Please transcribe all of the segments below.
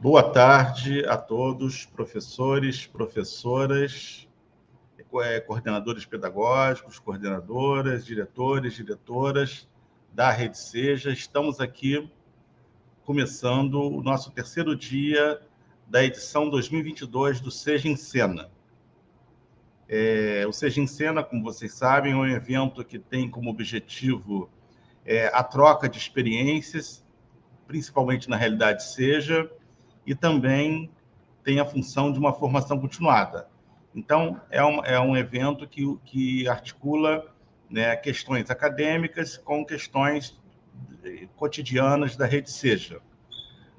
Boa tarde a todos, professores, professoras, coordenadores pedagógicos, coordenadoras, diretores, diretoras da Rede Seja. Estamos aqui começando o nosso terceiro dia da edição 2022 do Seja em Cena. O Seja em Cena, como vocês sabem, é um evento que tem como objetivo a troca de experiências, principalmente na realidade Seja, e também tem a função de uma formação continuada. Então, é um evento que articula, né, questões acadêmicas com questões cotidianas da Rede Seja.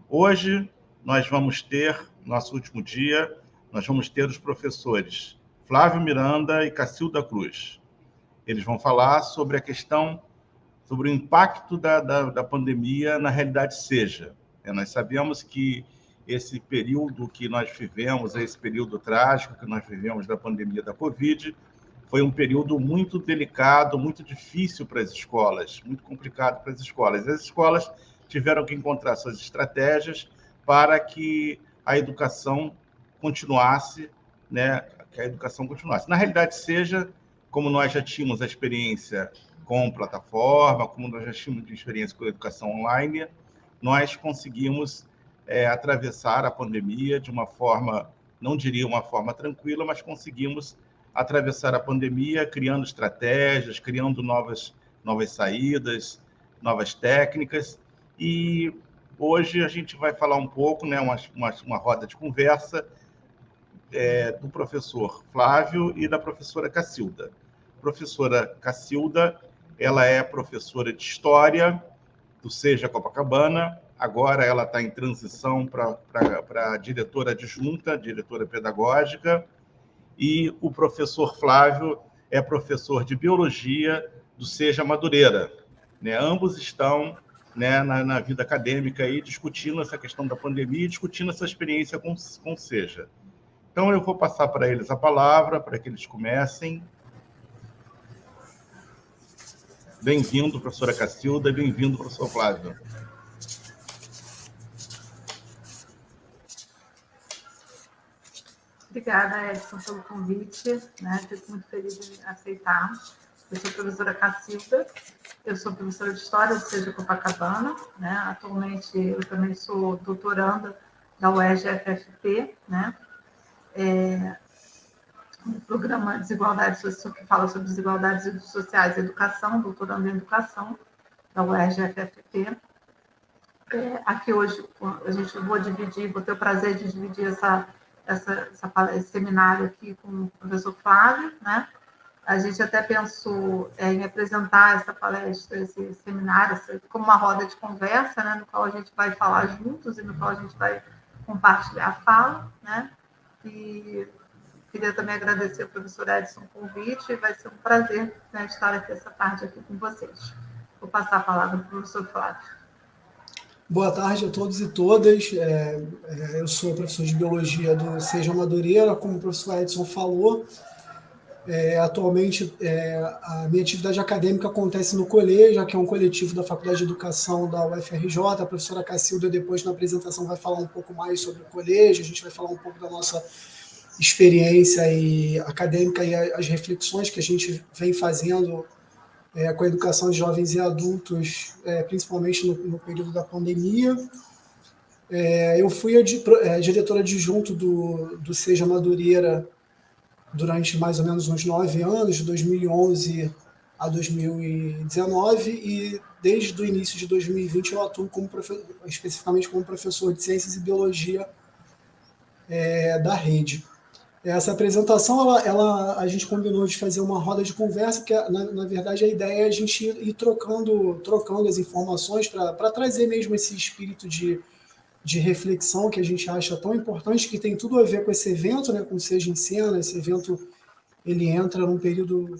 Hoje, nós vamos ter, nosso último dia, nós vamos ter os professores Flávio Miranda e Cacilda Cruz. Eles vão falar sobre a questão, sobre o impacto da pandemia na realidade Seja. Nós sabemos que esse período que nós vivemos, esse período trágico que nós vivemos da pandemia da Covid, foi um período muito delicado, muito difícil para as escolas, muito complicado para as escolas. As escolas tiveram que encontrar suas estratégias para que a educação continuasse, né? Que a educação continuasse. Na realidade, Seja, como nós já tínhamos a experiência com plataforma, como nós já tínhamos experiência com a educação online, nós conseguimos atravessar a pandemia de uma forma, não diria uma forma tranquila, mas conseguimos atravessar a pandemia criando estratégias, criando novas saídas, novas técnicas. E hoje a gente vai falar um pouco, né, uma roda de conversa do professor Flávio e da professora Cacilda. A professora Cacilda, ela é professora de História do Seja Copacabana. Agora ela está em transição para diretora adjunta, diretora pedagógica, e o professor Flávio é professor de Biologia do Seja Madureira. Né? Ambos estão, né, na vida acadêmica aí, discutindo essa questão da pandemia e discutindo essa experiência com o Seja. Então, eu vou passar para eles a palavra, para que eles comecem. Bem-vindo, professora Cacilda, bem-vindo, professor Flávio. Obrigada, Edson, pelo convite, né? Fico muito feliz em aceitar. Eu sou a professora Cacilda, eu sou professora de História do Seja Copacabana, né? Atualmente, eu também sou doutoranda da UERJ-FFP, né? Um programa Desigualdades, que fala sobre desigualdades sociais e educação, doutorando em educação, da UERJ-FFP. Aqui hoje, vou ter o prazer de dividir esse seminário aqui com o professor Flávio, né? A gente até pensou em apresentar essa palestra, esse seminário, como uma roda de conversa, né? No qual a gente vai falar juntos e no qual a gente vai compartilhar a fala, né? E queria também agradecer ao professor Edson o convite, vai ser um prazer, né, estar aqui essa tarde aqui com vocês. Vou passar a palavra para o professor Flávio. Boa tarde a todos e todas. Eu sou professor de Biologia do Seja Madureira, como o professor Edson falou. Atualmente, a minha atividade acadêmica acontece no colégio, que é um coletivo da Faculdade de Educação da UFRJ. A professora Cacilda, depois na apresentação, vai falar um pouco mais sobre o colégio, a gente vai falar um pouco da nossa experiência acadêmica e as reflexões que a gente vem fazendo com a educação de jovens e adultos, principalmente no período da pandemia. Eu fui a diretora adjunto do Seja Madureira durante mais ou menos uns 9 anos, de 2011 a 2019, e desde o início de 2020 eu atuo especificamente como professor de Ciências e Biologia da rede. Essa apresentação, a gente combinou de fazer uma roda de conversa, que na verdade a ideia é a gente ir trocando as informações para trazer mesmo esse espírito de reflexão que a gente acha tão importante, que tem tudo a ver com esse evento, né, com o Seja em Cena. Esse evento ele entra num período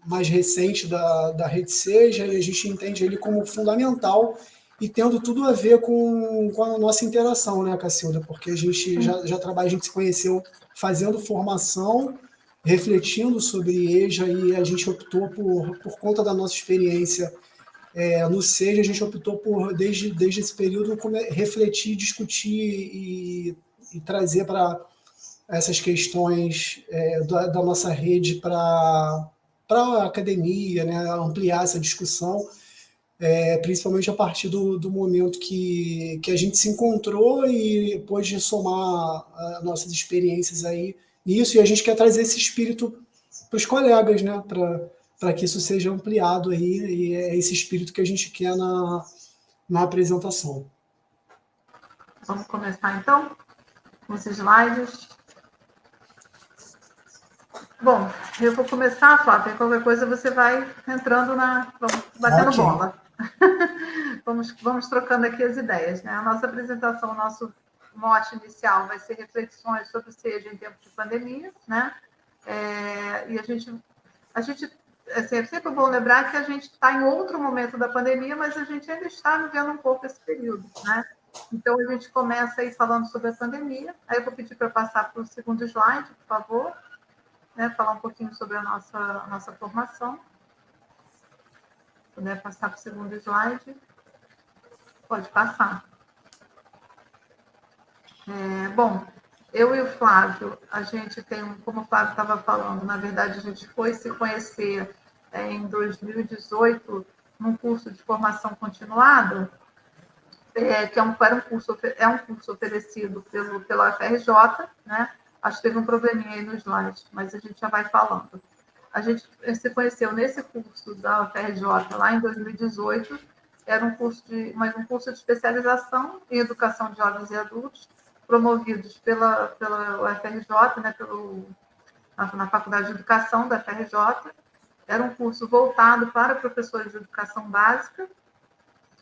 mais recente da Rede Seja, e a gente entende ele como fundamental e tendo tudo a ver com a nossa interação, né, Cacilda? Porque a gente já trabalha, a gente se conheceu fazendo formação, refletindo sobre EJA, e a gente optou por conta da nossa experiência no SEJA, a gente optou por, desde esse período, refletir, discutir e trazer para essas questões da nossa rede para a academia, né, ampliar essa discussão, principalmente a partir do momento que a gente se encontrou e pôde somar nossas experiências aí nisso, e a gente quer trazer esse espírito para os colegas, né, para que isso seja ampliado aí, e é esse espírito que a gente quer na apresentação. Vamos começar, então, com os slides. Bom, eu vou começar, Flávia, qualquer coisa você vai entrando vamos batendo bola. Vamos trocando aqui as ideias, né? A nossa apresentação, o nosso mote inicial vai ser reflexões sobre o SEJA em tempo de pandemia, né? E a gente assim, é sempre bom lembrar que a gente está em outro momento da pandemia, mas a gente ainda está vivendo um pouco esse período, né? Então, a gente começa aí falando sobre a pandemia. Aí eu vou pedir para passar para o segundo slide, por favor, né? Falar um pouquinho sobre a nossa formação. Se puder passar para o segundo slide. Pode passar. Bom, eu e o Flávio, a gente tem, como o Flávio estava falando, na verdade, a gente foi se conhecer em 2018 num curso de formação continuada, que é um curso oferecido pela UFRJ, né? Acho que teve um probleminha aí no slide, mas a gente já vai falando. A gente se conheceu nesse curso da UFRJ lá em 2018, era um curso de especialização em educação de jovens e adultos, promovidos pela UFRJ, né, na Faculdade de Educação da UFRJ. Era um curso voltado para professores de educação básica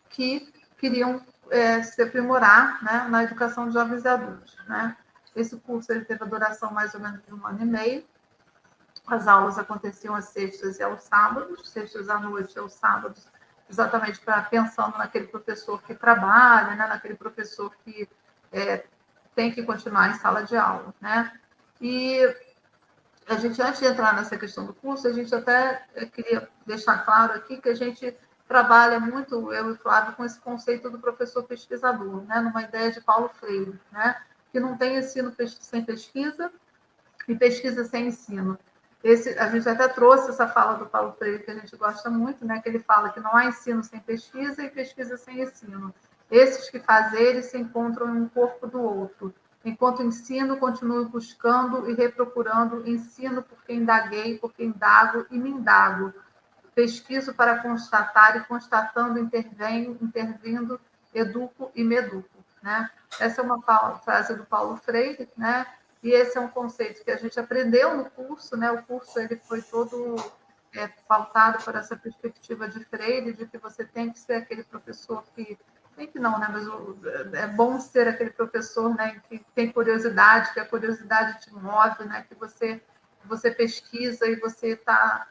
que queriam se aprimorar, né, na educação de jovens e adultos, né? Esse curso ele teve a duração mais ou menos de 1 ano e meio. As aulas aconteciam às sextas e aos sábados, sextas à noite e aos sábados, exatamente pensando naquele professor que trabalha, né, naquele professor que tem que continuar em sala de aula, né? E a gente, antes de entrar nessa questão do curso, a gente até queria deixar claro aqui que a gente trabalha muito, eu e o Flávio, com esse conceito do professor pesquisador, né? Numa ideia de Paulo Freire, né? Que não tem ensino sem pesquisa e pesquisa sem ensino. A gente até trouxe essa fala do Paulo Freire, que a gente gosta muito, né? Que ele fala que não há ensino sem pesquisa e pesquisa sem ensino. Esses que fazeres se encontram em um corpo do outro. Enquanto ensino, continuo buscando e reprocurando, ensino porque indaguei, porque indago e me indago. Pesquiso para constatar e constatando intervenho, intervindo, educo e me educo, né? Essa é uma frase do Paulo Freire, né? E esse é um conceito que a gente aprendeu no curso, né? O curso ele foi todo pautado por essa perspectiva de Freire, de que você tem que ser aquele professor que... Tem que não, né? Mas é bom ser aquele professor, né, que tem curiosidade, que a curiosidade te move, né? Que você pesquisa e você está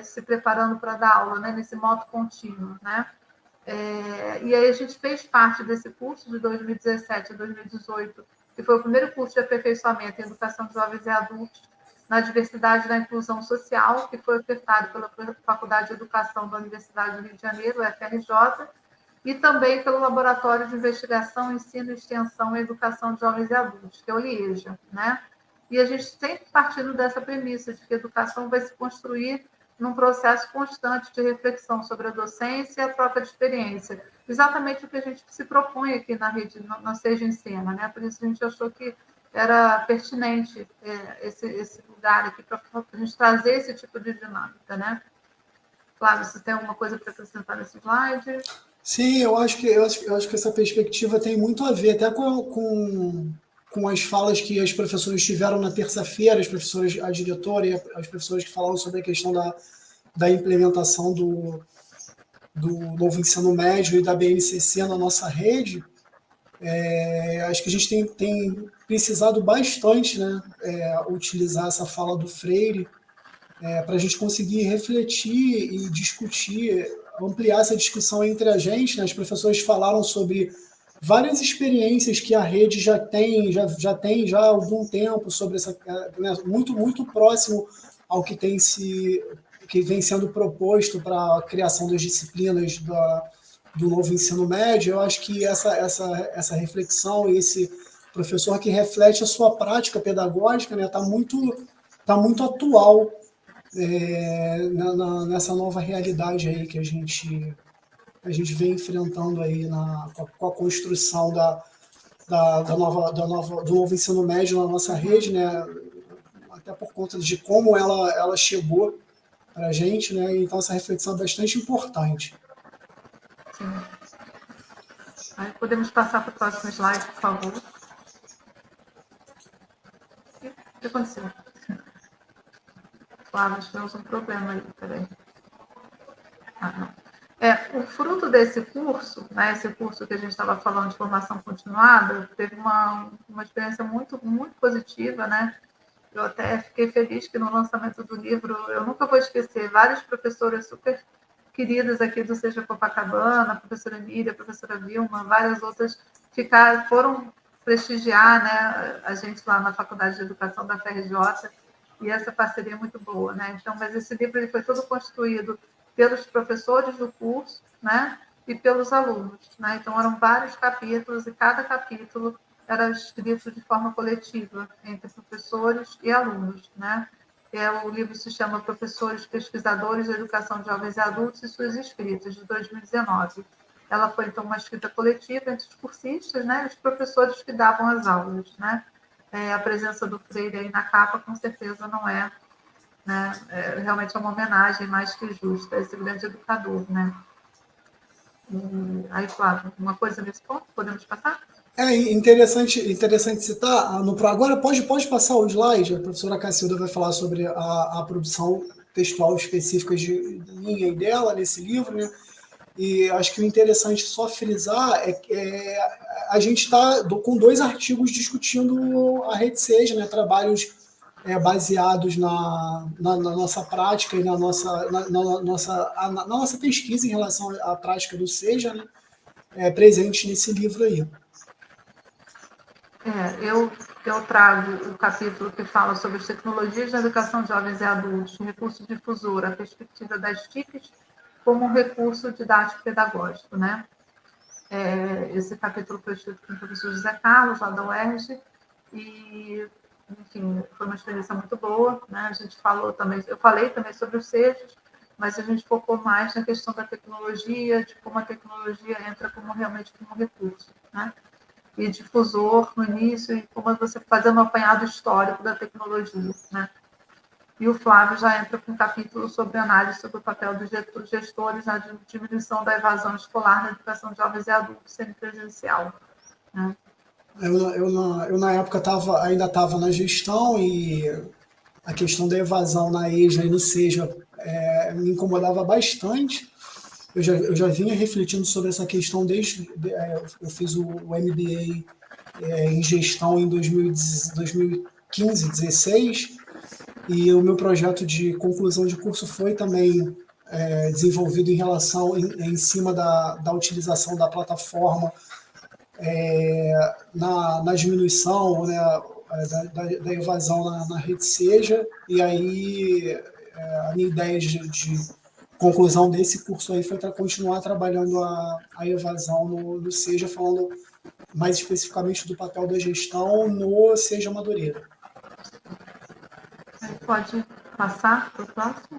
se preparando para dar aula, né? Nesse modo contínuo, né? E aí a gente fez parte desse curso de 2017 a 2018, que foi o primeiro curso de aperfeiçoamento em educação de jovens e adultos na diversidade e na inclusão social, que foi ofertado pela Faculdade de Educação da Universidade do Rio de Janeiro, UFRJ, e também pelo Laboratório de Investigação, Ensino, Extensão e Educação de Jovens e Adultos, que é o LIEJA, né? E a gente sempre partindo dessa premissa de que a educação vai se construir num processo constante de reflexão sobre a docência e a troca de experiência. Exatamente o que a gente se propõe aqui na rede, na SEJA Ensina, né? Por isso a gente achou que era pertinente esse lugar aqui para a gente trazer esse tipo de dinâmica, né? Flávio, você tem alguma coisa para acrescentar nesse slide? Sim, eu acho que essa perspectiva tem muito a ver até com as falas que as professoras tiveram na terça-feira, a diretora e as professoras que falaram sobre a questão da implementação do novo ensino médio e da BNCC na nossa rede. Acho que a gente tem precisado bastante, né, utilizar essa fala do Freire para a gente conseguir refletir e discutir, ampliar essa discussão entre a gente, né? As professoras falaram sobre várias experiências que a rede já tem há algum tempo sobre essa, né, muito próximo ao que tem que vem sendo proposto para a criação das disciplinas do novo ensino médio, eu acho que essa reflexão e esse professor que reflete a sua prática pedagógica, né, tá muito atual nessa nova realidade aí que a gente vem enfrentando aí com a construção do novo ensino médio na nossa rede, né, até por conta de como ela chegou para a gente, né, então essa reflexão é bastante importante. Sim. Aí podemos passar para o próximo slide, por favor. O que aconteceu? Flávio, tivemos um problema aí, peraí. O fruto desse curso, né, esse curso que a gente estava falando de formação continuada, teve uma experiência muito, muito positiva, né? Eu até fiquei feliz que no lançamento do livro, eu nunca vou esquecer, várias professoras super queridas aqui do Seja Copacabana, a professora Emília, a professora Vilma, várias outras foram prestigiar, né, a gente lá na Faculdade de Educação da FRJ, e essa parceria é muito boa, né? Então, mas esse livro ele foi todo construído pelos professores do curso, né, e pelos alunos, né? Então eram vários capítulos e cada capítulo era escrito de forma coletiva entre professores e alunos, né? O livro se chama Professores Pesquisadores de Educação de Jovens e Adultos e Suas Escritas, de 2019. Ela foi, então, uma escrita coletiva entre os cursistas, né, e os professores que davam as aulas, né? A presença do Freire aí na capa, com certeza, não é, né, realmente é uma homenagem mais que justa a esse grande educador, né? Aí, Flávio, uma coisa nesse ponto, podemos passar? É interessante citar. Agora pode passar o slide. A professora Cacilda vai falar sobre a produção textual específica de minha e dela nesse livro, né? E acho que o interessante só frisar é que a gente está com 2 artigos discutindo a Rede Seja, né? Trabalhos baseados na nossa prática e na nossa pesquisa em relação à prática do Seja, né? Presente nesse livro aí. Eu trago o capítulo que fala sobre as tecnologias da educação de jovens e adultos, recurso difusor, a perspectiva das TICs como um recurso didático pedagógico, né? Esse capítulo foi escrito com o professor José Carlos, lá da UERJ, e, enfim, foi uma experiência muito boa, né? A gente eu falei também sobre os sejos, mas a gente focou mais na questão da tecnologia, de como a tecnologia entra realmente como recurso, né? E difusor no início, e como você fazendo um apanhado histórico da tecnologia, né? E o Flávio já entra com um capítulo sobre análise sobre o papel dos gestores na diminuição da evasão escolar na educação de jovens e adultos semipresencial, né? Eu na época ainda estava na gestão e a questão da evasão na EJA e no SEJA me incomodava bastante. Eu já vinha refletindo sobre essa questão eu fiz o MBA em gestão em 2015, 2016, e o meu projeto de conclusão de curso foi também desenvolvido em cima da utilização da plataforma na diminuição, né, da evasão na rede Seja, e aí a minha ideia de conclusão desse curso aí foi para continuar trabalhando a evasão no Seja, falando mais especificamente do papel da gestão no Seja Madureira. Pode passar para o próximo?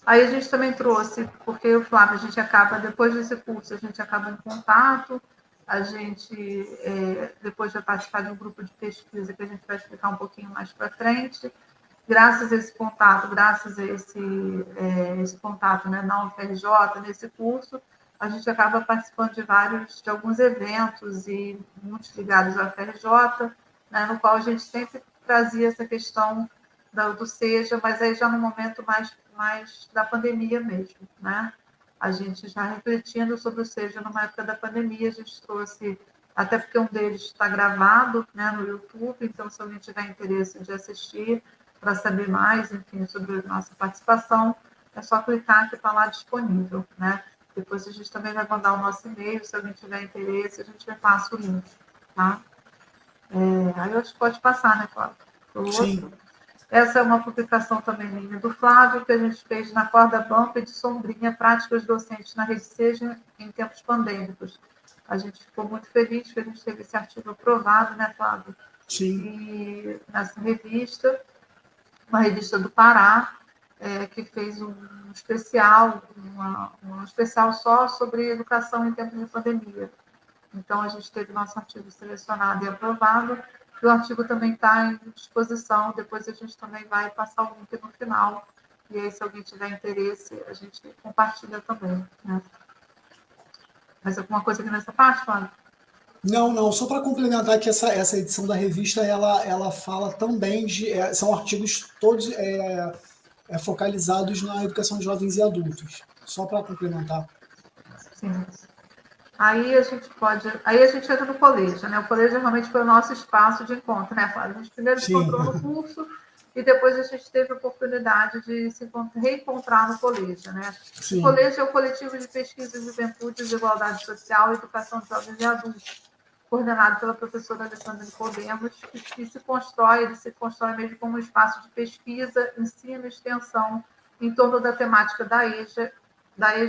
Aí a gente também trouxe, porque o Flávio, a gente acaba, depois desse curso, a gente acaba em contato, a gente, depois vai participar de um grupo de pesquisa que a gente vai explicar um pouquinho mais para frente. Graças a esse contato, esse contato, né, na UFRJ, nesse curso, a gente acaba participando de alguns eventos e muitos ligados à UFRJ, né, no qual a gente sempre trazia essa questão do SEJA, mas aí já no momento mais da pandemia mesmo, né? A gente já refletindo sobre o SEJA numa época da pandemia, a gente trouxe, até porque um deles está gravado, né, no YouTube, então se alguém tiver interesse de assistir, para saber mais, enfim, sobre a nossa participação, é só clicar que está lá disponível, né? Depois a gente também vai mandar o nosso e-mail, se alguém tiver interesse, a gente repassa o link, tá? Aí eu acho que pode passar, né, Cláudio? Sim. Essa é uma publicação também minha do Flávio, que a gente fez na corda bamba de sombrinha, práticas docentes na Rede Seja em tempos pandêmicos. A gente ficou muito feliz que a gente teve esse artigo aprovado, né, Flávio? Sim. E nessa revista, uma revista do Pará, que fez um especial, um especial só sobre educação em tempos de pandemia. Então, a gente teve nosso artigo selecionado e aprovado, e o artigo também está em disposição, depois a gente também vai passar o link no final, e aí, se alguém tiver interesse, a gente compartilha também. Né? Mais alguma coisa aqui nessa parte, Flávio? Não, só para complementar que essa edição da revista, ela fala também são artigos todos focalizados na educação de jovens e adultos. Só para complementar. Sim. Aí a gente entra no colégio, né? O colégio realmente foi o nosso espaço de encontro, né, Flávio? A gente primeiro se encontrou no curso e depois a gente teve a oportunidade de se reencontrar no colégio, né? Sim. O colégio é o coletivo de pesquisa de juventude, desigualdade social e educação de jovens e adultos, coordenado pela professora Alessandra Podemos, que se constrói mesmo como um espaço de pesquisa, ensino e extensão em torno da temática da EJA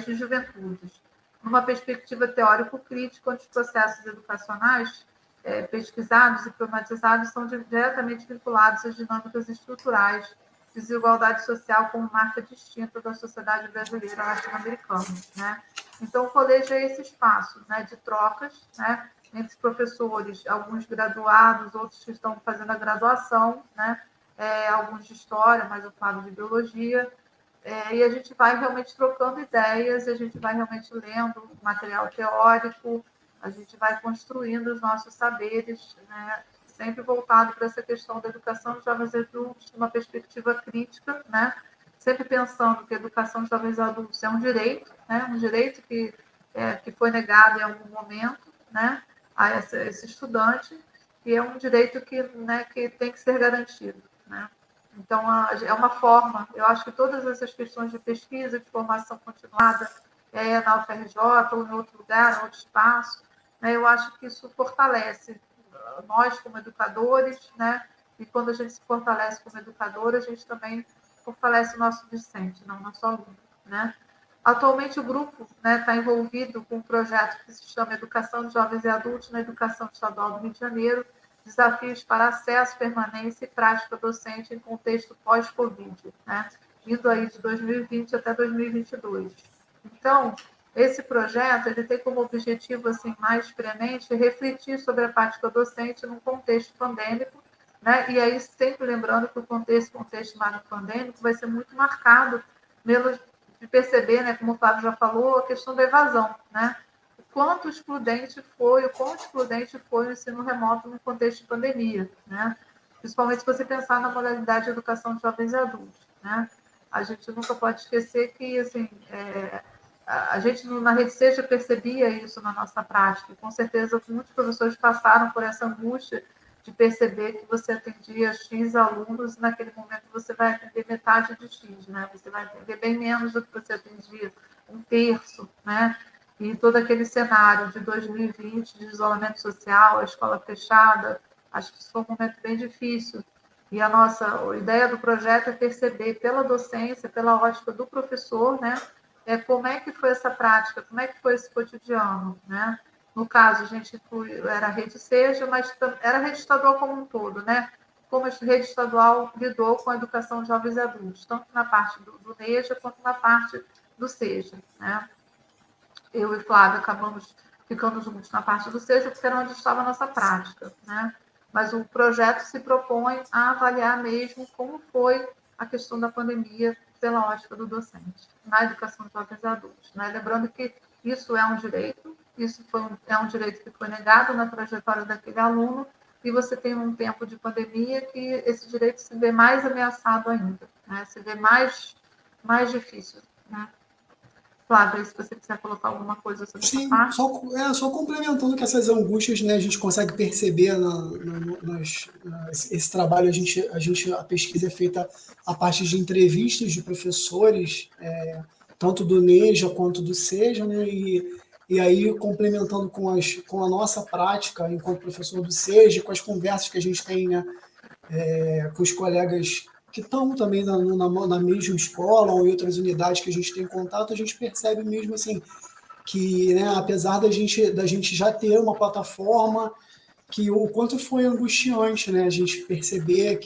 e Juventudes, numa perspectiva teórico-crítica, onde os processos educacionais pesquisados e problematizados são diretamente vinculados às dinâmicas estruturais de desigualdade social como marca distinta da sociedade brasileira latino-americana. Né? Então, o colégio é esse espaço, né, de trocas, né, entre professores, alguns graduados, outros que estão fazendo a graduação, né, alguns de história, mais o Flávio de biologia, e a gente vai realmente trocando ideias, a gente vai realmente lendo material teórico, a gente vai construindo os nossos saberes, né, sempre voltado para essa questão da educação de jovens adultos, uma perspectiva crítica, né, sempre pensando que a educação de jovens adultos é um direito, né, um direito que foi negado em algum momento, né, a esse estudante, e é um direito que, né, que tem que ser garantido, né. Então, é uma forma, eu acho que todas essas questões de pesquisa, de formação continuada, na UFRJ ou em outro lugar, em outro espaço, né, eu acho que isso fortalece nós como educadores, né, e quando a gente se fortalece como educador, a gente também fortalece o nosso discente, não o nosso aluno. Né? Atualmente, o grupo está envolvido com um projeto que se chama Educação de Jovens e Adultos na Educação Estadual do Rio de Janeiro, desafios para acesso, permanência e prática docente em contexto pós-Covid, né? Indo aí de 2020 até 2022. Então, esse projeto ele tem como objetivo assim mais premente refletir sobre a prática docente num contexto pandêmico, né? E aí sempre lembrando que o contexto pandêmico vai ser muito marcado de perceber, né, como o Flávio já falou, a questão da evasão, né? O quão excludente foi o ensino remoto no contexto de pandemia, né? Principalmente se você pensar na modalidade de educação de jovens e adultos, né? A gente nunca pode esquecer que, assim, a gente na Rede Seja percebia isso na nossa prática. Com certeza, muitos professores passaram por essa angústia de perceber que você atendia X alunos e naquele momento você vai atender metade de X, né? Você vai atender bem menos do que você atendia, um terço, né? E todo aquele cenário de 2020, de isolamento social, a escola fechada, acho que isso foi um momento bem difícil. E a ideia do projeto é perceber pela docência, pela ótica do professor, né? Como é que foi essa prática, como é que foi esse cotidiano, né? No caso, a gente era a Rede Seja, mas era a rede estadual como um todo, né? Como a rede estadual lidou com a educação de jovens e adultos, tanto na parte do NEJA quanto na parte do SEJA, né? Eu e Flávia acabamos ficando juntos na parte do SEJA, porque era onde estava a nossa prática, né? Mas o projeto se propõe a avaliar mesmo como foi a questão da pandemia pela ótica do docente, na educação de jovens e adultos, né? Lembrando que isso é um direito, é um direito que foi negado na trajetória daquele aluno, e você tem um tempo de pandemia que esse direito se vê mais ameaçado ainda, né? Se vê mais difícil, né? Flávia, se você quiser colocar alguma coisa sobre essa parte. Só complementando que essas angústias, né, a gente consegue perceber esse trabalho, a pesquisa é feita a partir de entrevistas de professores, tanto do NEJA quanto do SEJA, né, e aí complementando com a nossa prática enquanto professor do SEJA, com as conversas que a gente tem, né, com os colegas que estão também na mesma escola ou em outras unidades que a gente tem contato, a gente percebe mesmo assim que, né, apesar da gente já ter uma plataforma, que o quanto foi angustiante, né, a gente perceber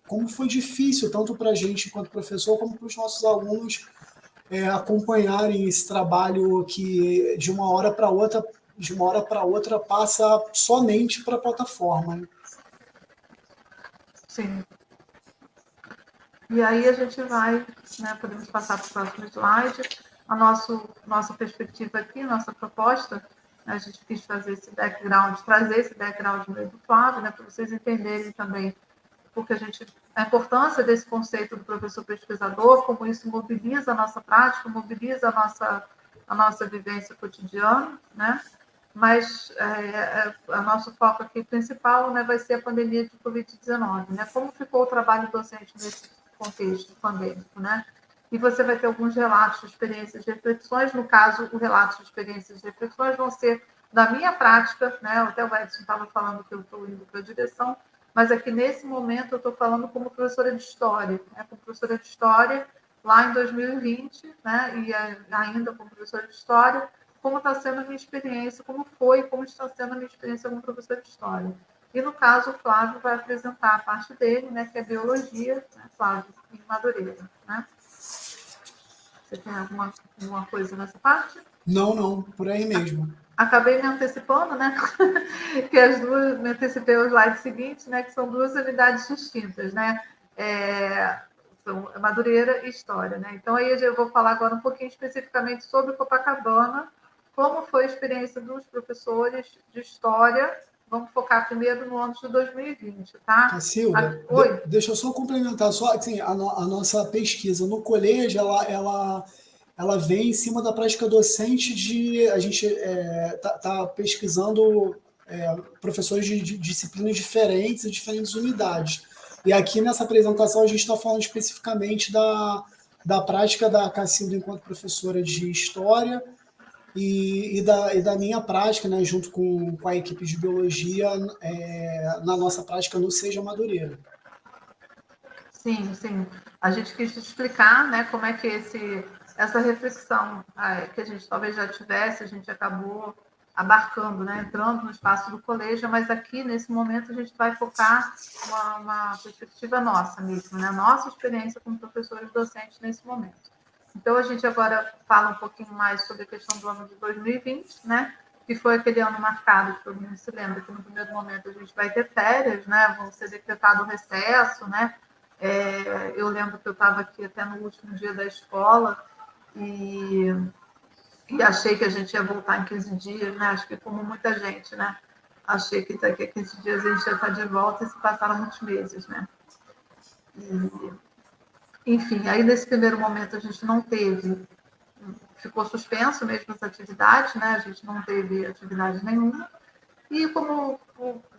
como foi difícil, tanto para a gente enquanto professor, como para os nossos alunos acompanharem esse trabalho que de uma hora para outra passa somente para a plataforma. Né? Sim. E aí a gente vai, né, podemos passar para o próximo slide. A nossa perspectiva aqui, nossa proposta, a gente quis fazer esse background, trazer esse background do Flávio, né, para vocês entenderem também porque a importância desse conceito do professor pesquisador, como isso mobiliza a nossa prática, mobiliza a nossa vivência cotidiana, né? Mas o nosso foco aqui principal, né, vai ser a pandemia de Covid-19, né? Como ficou o trabalho docente nesse contexto pandêmico, né? E você vai ter alguns relatos de experiências e reflexões. No caso, o relato de experiências e reflexões vão ser da minha prática, né? Até o Edson estava falando que eu estou indo para a direção, mas aqui nesse momento eu estou falando como professora de História, né? Como professora de História lá em 2020, né? E ainda como professora de História, como está sendo a minha experiência, como foi, como está sendo a minha experiência como professora de História. E, no caso, o Flávio vai apresentar a parte dele, né, que é Biologia, né, Flávio, em Madureira. Né? Você tem alguma coisa nessa parte? Não, por aí mesmo. Acabei me antecipando, né? Que as duas, me antecipei ao slide seguinte, né? Que são duas unidades distintas, né? São Madureira e História, né? Então, aí eu vou falar agora um pouquinho especificamente sobre Copacabana, como foi a experiência dos professores de História. Vamos focar primeiro no ano de 2020, tá? Cacilda, deixa eu só complementar, só assim, a nossa pesquisa no colégio, ela vem em cima da prática docente a gente tá pesquisando professores de disciplinas diferentes e diferentes unidades. E aqui nessa apresentação a gente está falando especificamente da prática da Cacilda enquanto professora de História e da minha prática, né, junto com a equipe de Biologia, na nossa prática no Seja Madureira. Sim, sim. A gente quis explicar, né, como é que essa reflexão que a gente talvez já tivesse, a gente acabou abarcando, né, entrando no espaço do colégio, mas aqui, nesse momento, a gente vai focar uma perspectiva nossa mesmo, né, nossa experiência como professores docentes nesse momento. Então, a gente agora fala um pouquinho mais sobre a questão do ano de 2020, né, que foi aquele ano marcado, que todo mundo se lembra, que no primeiro momento a gente vai ter férias, né, vão ser decretado o recesso, né, eu lembro que eu estava aqui até no último dia da escola e achei que a gente ia voltar em 15 dias, né? Acho que como muita gente, né? Achei que daqui a 15 dias a gente ia estar de volta e se passaram muitos meses, né? E, enfim, aí nesse primeiro momento a gente não teve, ficou suspenso mesmo essa atividade, né? A gente não teve atividade nenhuma. E como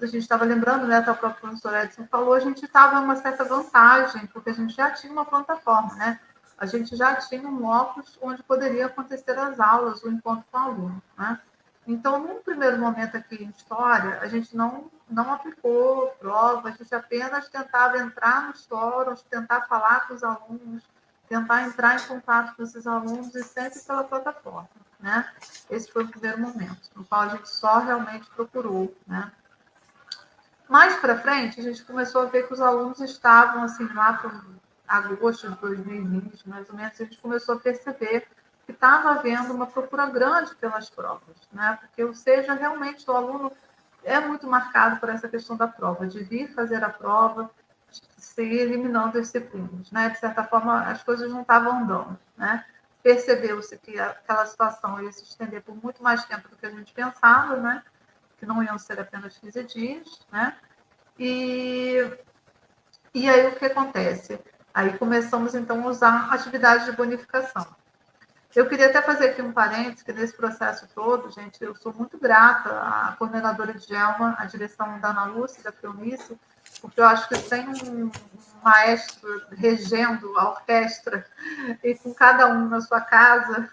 a gente estava lembrando, né, até o próprio professor Edson falou, a gente estava em uma certa vantagem, porque a gente já tinha uma plataforma, né? A gente já tinha um óculos onde poderia acontecer as aulas, o encontro com o aluno, né? Então, num primeiro momento aqui em História, a gente não aplicou prova, a gente apenas tentava entrar nos fóruns, tentar falar com os alunos, tentar entrar em contato com esses alunos e sempre pela plataforma, né? Esse foi o primeiro momento, no qual a gente só realmente procurou, né? Mais para frente, a gente começou a ver que os alunos estavam, assim, lá para agosto de 2020, mais ou menos, a gente começou a perceber que estava havendo uma procura grande pelas provas, né? Porque o SEJA realmente, o aluno é muito marcado por essa questão da prova, de vir fazer a prova, se eliminando disciplinas, né? De certa forma, as coisas não estavam andando, né? Percebeu-se que aquela situação ia se estender por muito mais tempo do que a gente pensava, né? Que não iam ser apenas 15 dias, né? E aí o que acontece? Aí começamos, então, a usar atividades de bonificação. Eu queria até fazer aqui um parênteses, que nesse processo todo, gente, eu sou muito grata à coordenadora de Gelma, à direção da Ana Lúcia, da Feunice, porque eu acho que sem um maestro regendo a orquestra e com cada um na sua casa,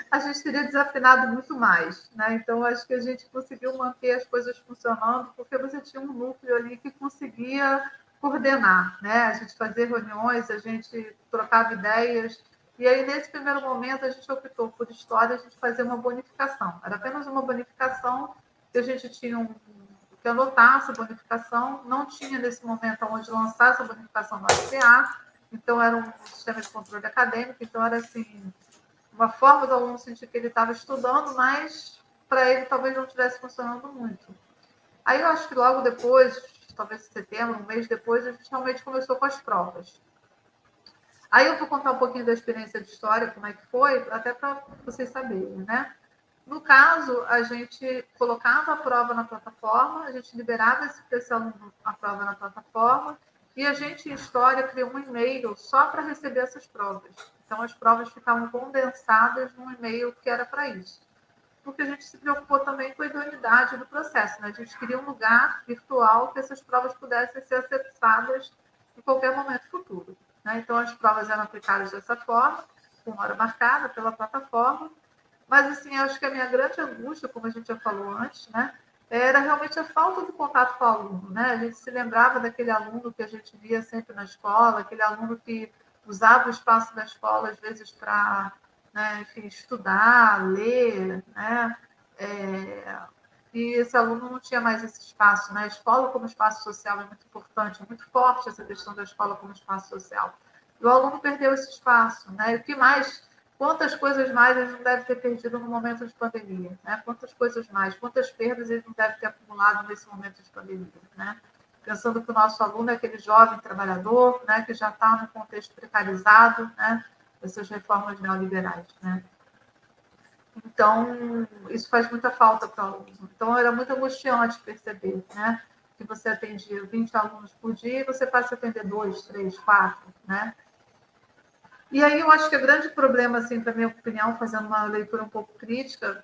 a gente teria desafinado muito mais, né? Então, acho que a gente conseguiu manter as coisas funcionando, porque você tinha um núcleo ali que conseguia coordenar, né? A gente fazia reuniões, a gente trocava ideias, e aí, nesse primeiro momento, a gente optou por história, a gente fazer uma bonificação. Era apenas uma bonificação, que a gente tinha que anotar essa bonificação, não tinha, nesse momento, onde lançar essa bonificação no ACA, então era um sistema de controle acadêmico, então era assim, uma forma do aluno sentir que ele estava estudando, mas para ele talvez não estivesse funcionando muito. Aí eu acho que logo depois, talvez em setembro, um mês depois, a gente realmente começou com as provas. Aí eu vou contar um pouquinho da experiência de história, como é que foi, até para vocês saberem, né? No caso, a gente colocava a prova na plataforma, a gente liberava esse aluno a prova na plataforma, e a gente, em História, criou um e-mail só para receber essas provas. Então, as provas ficavam condensadas num e-mail que era para isso. Porque a gente se preocupou também com a idoneidade do processo, né? A gente queria um lugar virtual que essas provas pudessem ser acessadas em qualquer momento futuro, né? Então, as provas eram aplicadas dessa forma, com hora marcada pela plataforma. Mas, assim, acho que a minha grande angústia, como a gente já falou antes, né, era realmente a falta do contato com o aluno, né? A gente se lembrava daquele aluno que a gente via sempre na escola, aquele aluno que usava o espaço da escola, às vezes, para, né, enfim, estudar, ler, né? E esse aluno não tinha mais esse espaço, né? A escola como espaço social é muito importante, é muito forte essa questão da escola como espaço social. E o aluno perdeu esse espaço, né? E o que mais, quantas coisas mais ele não deve ter perdido no momento de pandemia, né? Quantas coisas mais, quantas perdas ele não deve ter acumulado nesse momento de pandemia, né? Pensando que o nosso aluno é aquele jovem trabalhador, né, que já está num contexto precarizado, né, dessas reformas neoliberais, né? Então, isso faz muita falta para o aluno. Então, era muito angustiante perceber, né, que você atendia 20 alunos por dia e você passa a atender 2, 3, 4, né? E aí eu acho que o grande problema, assim, para minha opinião, fazendo uma leitura um pouco crítica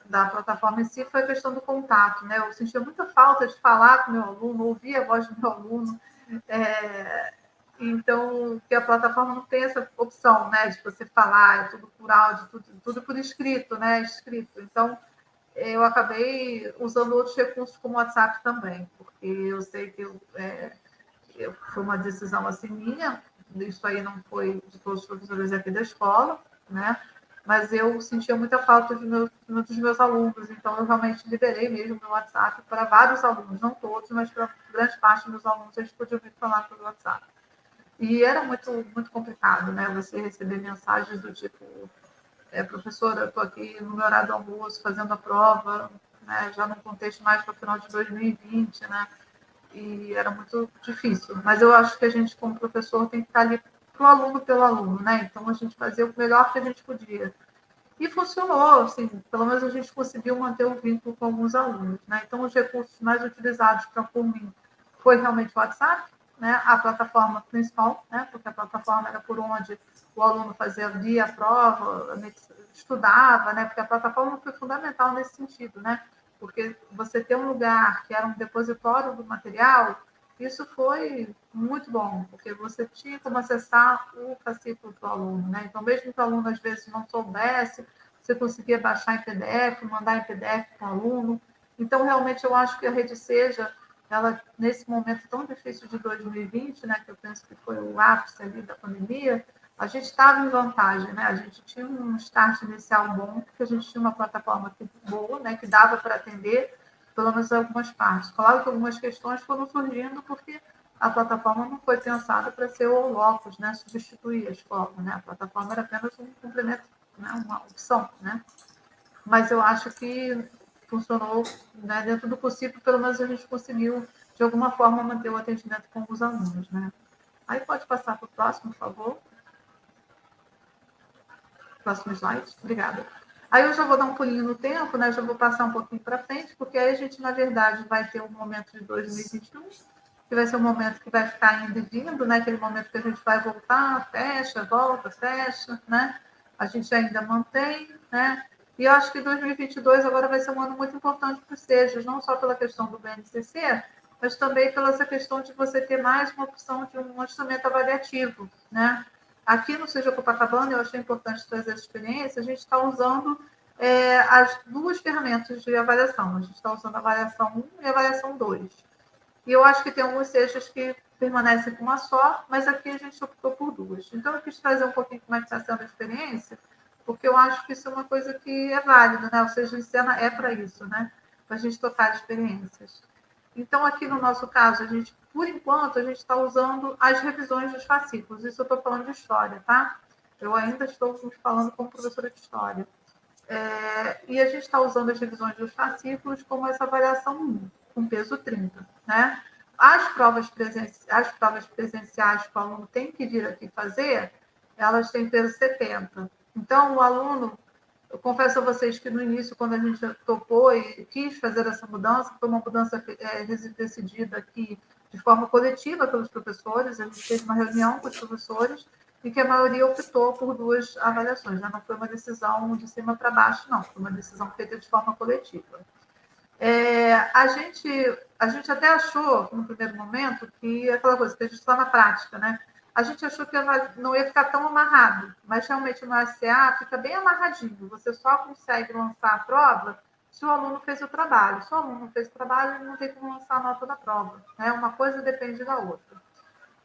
da plataforma em si, foi a questão do contato, né? Eu sentia muita falta de falar com o meu aluno, ouvir a voz do meu aluno. Então, que a plataforma não tem essa opção, né, de você falar, é tudo por áudio, tudo por escrito, né, escrito. Então, eu acabei usando outros recursos como o WhatsApp também, porque eu sei que foi uma decisão assim minha, isso aí não foi de todos os professores aqui da escola, né? Mas eu sentia muita falta dos meus alunos, então eu realmente liberei mesmo meu WhatsApp para vários alunos, não todos, mas para grande parte dos meus alunos, eles podiam vir falar pelo WhatsApp. E era muito, muito complicado, né? Você receber mensagens do tipo, professora, eu estou aqui no meu horário do almoço, fazendo a prova, né? Já num contexto mais para o final de 2020, né? E era muito difícil. Mas eu acho que a gente, como professor, tem que estar ali para o aluno pelo aluno, né? Então, a gente fazia o melhor que a gente podia. E funcionou, assim, pelo menos a gente conseguiu manter o vínculo com alguns alunos, né? Então, os recursos mais utilizados para por mim foi realmente o WhatsApp, né? A plataforma principal, né? Porque a plataforma era por onde o aluno via a prova, estudava, né? Porque a plataforma foi fundamental nesse sentido, né? Porque você ter um lugar que era um depositório do material, isso foi muito bom, porque você tinha como acessar o fascículo do aluno, né? Então, mesmo que o aluno, às vezes, não soubesse, você conseguia baixar em PDF, mandar em PDF para o aluno. Então, realmente, eu acho que a Rede Seja, ela, nesse momento tão difícil de 2020, né, que eu penso que foi o ápice ali da pandemia, a gente estava em vantagem, né? A gente tinha um start inicial bom, porque a gente tinha uma plataforma boa, né, que dava para atender pelo menos algumas partes. Claro que algumas questões foram surgindo porque a plataforma não foi pensada para ser o locus, né, substituir a escola, né? A plataforma era apenas um complemento, né, uma opção, né? Mas eu acho que funcionou, né, dentro do possível, pelo menos a gente conseguiu, de alguma forma, manter o atendimento com os alunos, né? Aí pode passar para o próximo, por favor. Próximo slide. Obrigada. Aí eu já vou dar um pulinho no tempo, né? Já vou passar um pouquinho para frente, porque aí a gente, na verdade, vai ter um momento de 2021, que vai ser um momento que vai ficar indo e vindo, né? Aquele momento que a gente vai voltar, fecha, volta, fecha, né? A gente ainda mantém, né? E eu acho que 2022 agora vai ser um ano muito importante para os SEJAs, não só pela questão do BNCC, mas também pela essa questão de você ter mais uma opção de um instrumento avaliativo, né? Aqui no Seja Copacabana, eu achei importante trazer essa experiência, a gente está usando as duas ferramentas de avaliação. A gente está usando a avaliação 1 e a avaliação 2. E eu acho que tem alguns SEJAs que permanecem com uma só, mas aqui a gente optou por duas. Então, eu quis trazer um pouquinho como é que está sendo a experiência, porque eu acho que isso é uma coisa que é válida, né? Ou seja, o Encena é para isso, né? Para a gente tocar experiências. Então, aqui no nosso caso, a gente, por enquanto, a gente está usando as revisões dos fascículos. Isso eu estou falando de história, tá? Eu ainda estou falando como professora de história. E a gente está usando as revisões dos fascículos como essa avaliação 1, com peso 30, né? As provas presenciais que o aluno tem que vir aqui fazer, elas têm peso 70. Então, o aluno, eu confesso a vocês que no início, quando a gente topou e quis fazer essa mudança, foi uma mudança decidida aqui de forma coletiva pelos professores, a gente fez uma reunião com os professores e que a maioria optou por duas avaliações, né? Não foi uma decisão de cima para baixo, não, foi uma decisão feita de forma coletiva. A gente até achou, no primeiro momento, que aquela coisa que a gente está na prática, né? A gente achou que não ia ficar tão amarrado, mas realmente no SCA fica bem amarradinho. Você só consegue lançar a prova se o aluno fez o trabalho. Se o aluno não fez o trabalho, ele não tem como lançar a nota da prova, né? Uma coisa depende da outra.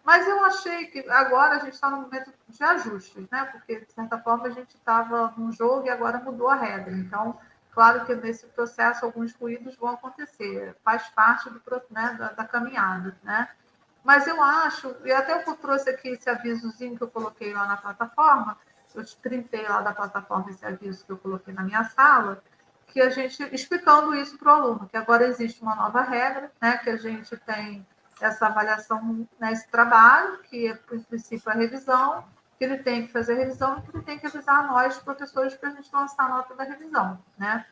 Mas eu achei que agora a gente está no momento de ajustes, né? Porque, de certa forma, a gente estava num jogo e agora mudou a regra. Então, claro que nesse processo alguns ruídos vão acontecer, faz parte da caminhada, né? Mas eu acho, e até eu trouxe aqui esse avisozinho que eu coloquei lá na plataforma, eu printei lá da plataforma esse aviso que eu coloquei na minha sala, que a gente, explicando isso para o aluno, que agora existe uma nova regra, né? Que a gente tem essa avaliação nesse trabalho, que é, em princípio, a revisão, que ele tem que fazer a revisão e que ele tem que avisar a nós, professores, para a gente lançar a nota da revisão, né?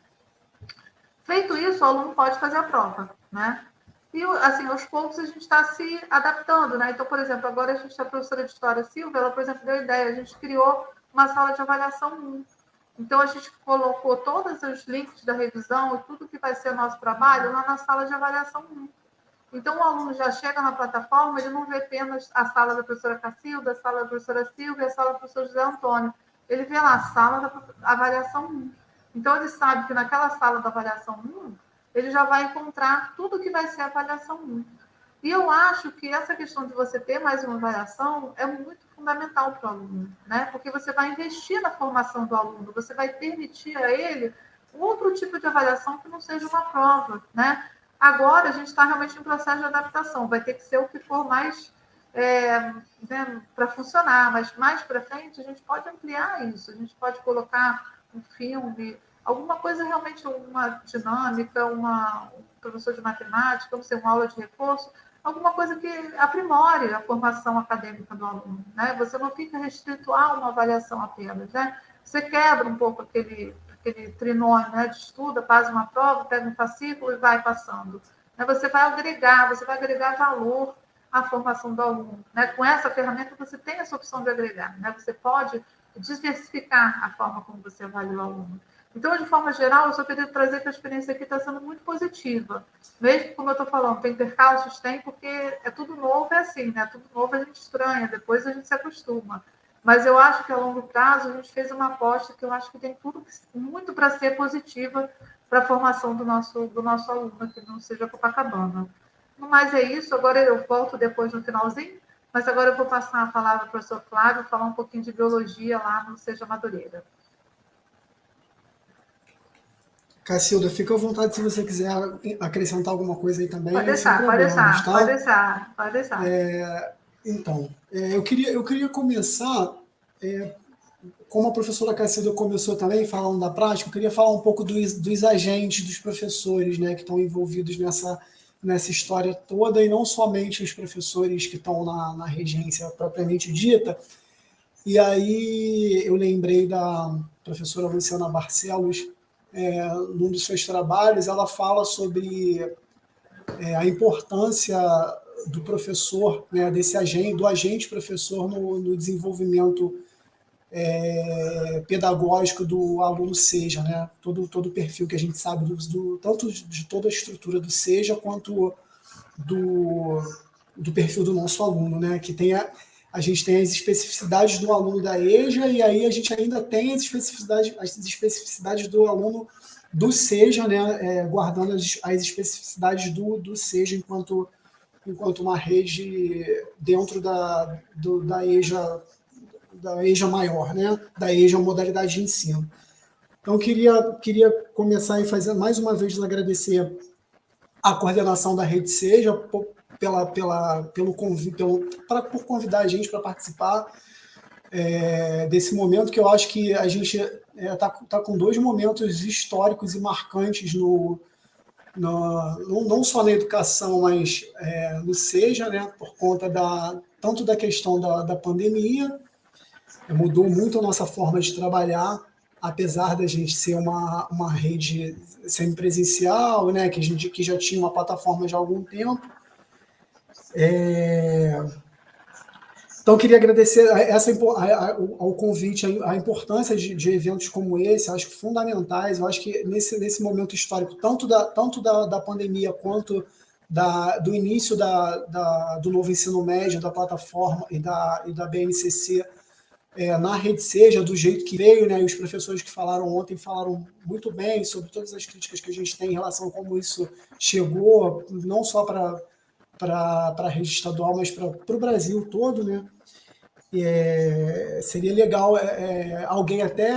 Feito isso, o aluno pode fazer a prova, né? E, assim, aos poucos a gente está se adaptando, né? Então, por exemplo, agora a gente, a professora de História, Silvia, ela, por exemplo, deu ideia, a gente criou uma sala de avaliação 1. Então, a gente colocou todos os links da revisão e tudo que vai ser nosso trabalho lá na sala de avaliação 1. Então, o aluno já chega na plataforma, ele não vê apenas a sala da professora Cacilda, a sala da professora Silvia, a sala do professor José Antônio. Ele vê lá a sala da avaliação 1. Então, ele sabe que naquela sala da avaliação 1, ele já vai encontrar tudo que vai ser a avaliação 1. E eu acho que essa questão de você ter mais uma avaliação é muito fundamental para o aluno, né? Porque você vai investir na formação do aluno, você vai permitir a ele outro tipo de avaliação que não seja uma prova, né? Agora, a gente está realmente em processo de adaptação, vai ter que ser o que for mais para funcionar, mas mais para frente a gente pode ampliar isso, a gente pode colocar um filme, alguma coisa realmente, uma dinâmica, um professor de matemática, não sei, uma aula de reforço, alguma coisa que aprimore a formação acadêmica do aluno, né? Você não fica restrito a uma avaliação apenas, né? Você quebra um pouco aquele trinômio, né, de estuda, faz uma prova, pega um fascículo e vai passando. Você vai agregar valor à formação do aluno. Né? Com essa ferramenta, você tem essa opção de agregar. Né? Você pode diversificar a forma como você avalia o aluno. Então, de forma geral, eu só queria trazer que a experiência aqui está sendo muito positiva. Mesmo, como eu estou falando, tem percalços, tem, porque é tudo novo, é assim, né? Tudo novo a gente estranha, depois a gente se acostuma. Mas eu acho que, a longo prazo, a gente fez uma aposta que eu acho que tem tudo muito para ser positiva para a formação do nosso aluno, que não seja Copacabana. Mas é isso, agora eu volto depois no finalzinho, mas agora eu vou passar a palavra para o professor Flávio, falar um pouquinho de biologia lá no Seja Madureira. Cacilda, fica à vontade se você quiser acrescentar alguma coisa aí também. Pode deixar, pode deixar. Então, eu queria começar, como a professora Cacilda começou também falando da prática, eu queria falar um pouco dos agentes, dos professores, né, que estão envolvidos nessa história toda, e não somente os professores que estão na regência propriamente dita. E aí eu lembrei da professora Luciana Barcelos, num dos seus trabalhos, ela fala sobre a importância do professor, né, do agente professor no desenvolvimento pedagógico do aluno SEJA, né? Todo o perfil que a gente sabe, tanto de toda a estrutura do SEJA, quanto do perfil do nosso aluno, né? Que a gente tem as especificidades do aluno da EJA, e aí a gente ainda tem as especificidades do aluno do SEJA, né? Guardando as especificidades do SEJA enquanto enquanto uma rede dentro da EJA maior, né? Da EJA modalidade de ensino. Então, queria começar e fazer mais uma vez agradecer a coordenação da Rede Seja por convidar a gente para participar desse momento, que eu acho que a gente está com 2 momentos históricos e marcantes não só na educação, mas no Seja, né, por conta tanto da questão da pandemia, mudou muito a nossa forma de trabalhar, apesar da gente ser uma rede semipresencial, né, que já tinha uma plataforma já há algum tempo. Então, queria agradecer ao convite, a importância de eventos como esse, acho que fundamentais. Eu acho que nesse momento histórico, tanto da pandemia quanto do início do novo ensino médio, da plataforma e da BNCC, na Rede Seja, do jeito que veio, né? E os professores que falaram ontem falaram muito bem sobre todas as críticas que a gente tem em relação a como isso chegou, não só para a rede estadual, mas para o Brasil todo, né? Seria legal alguém até,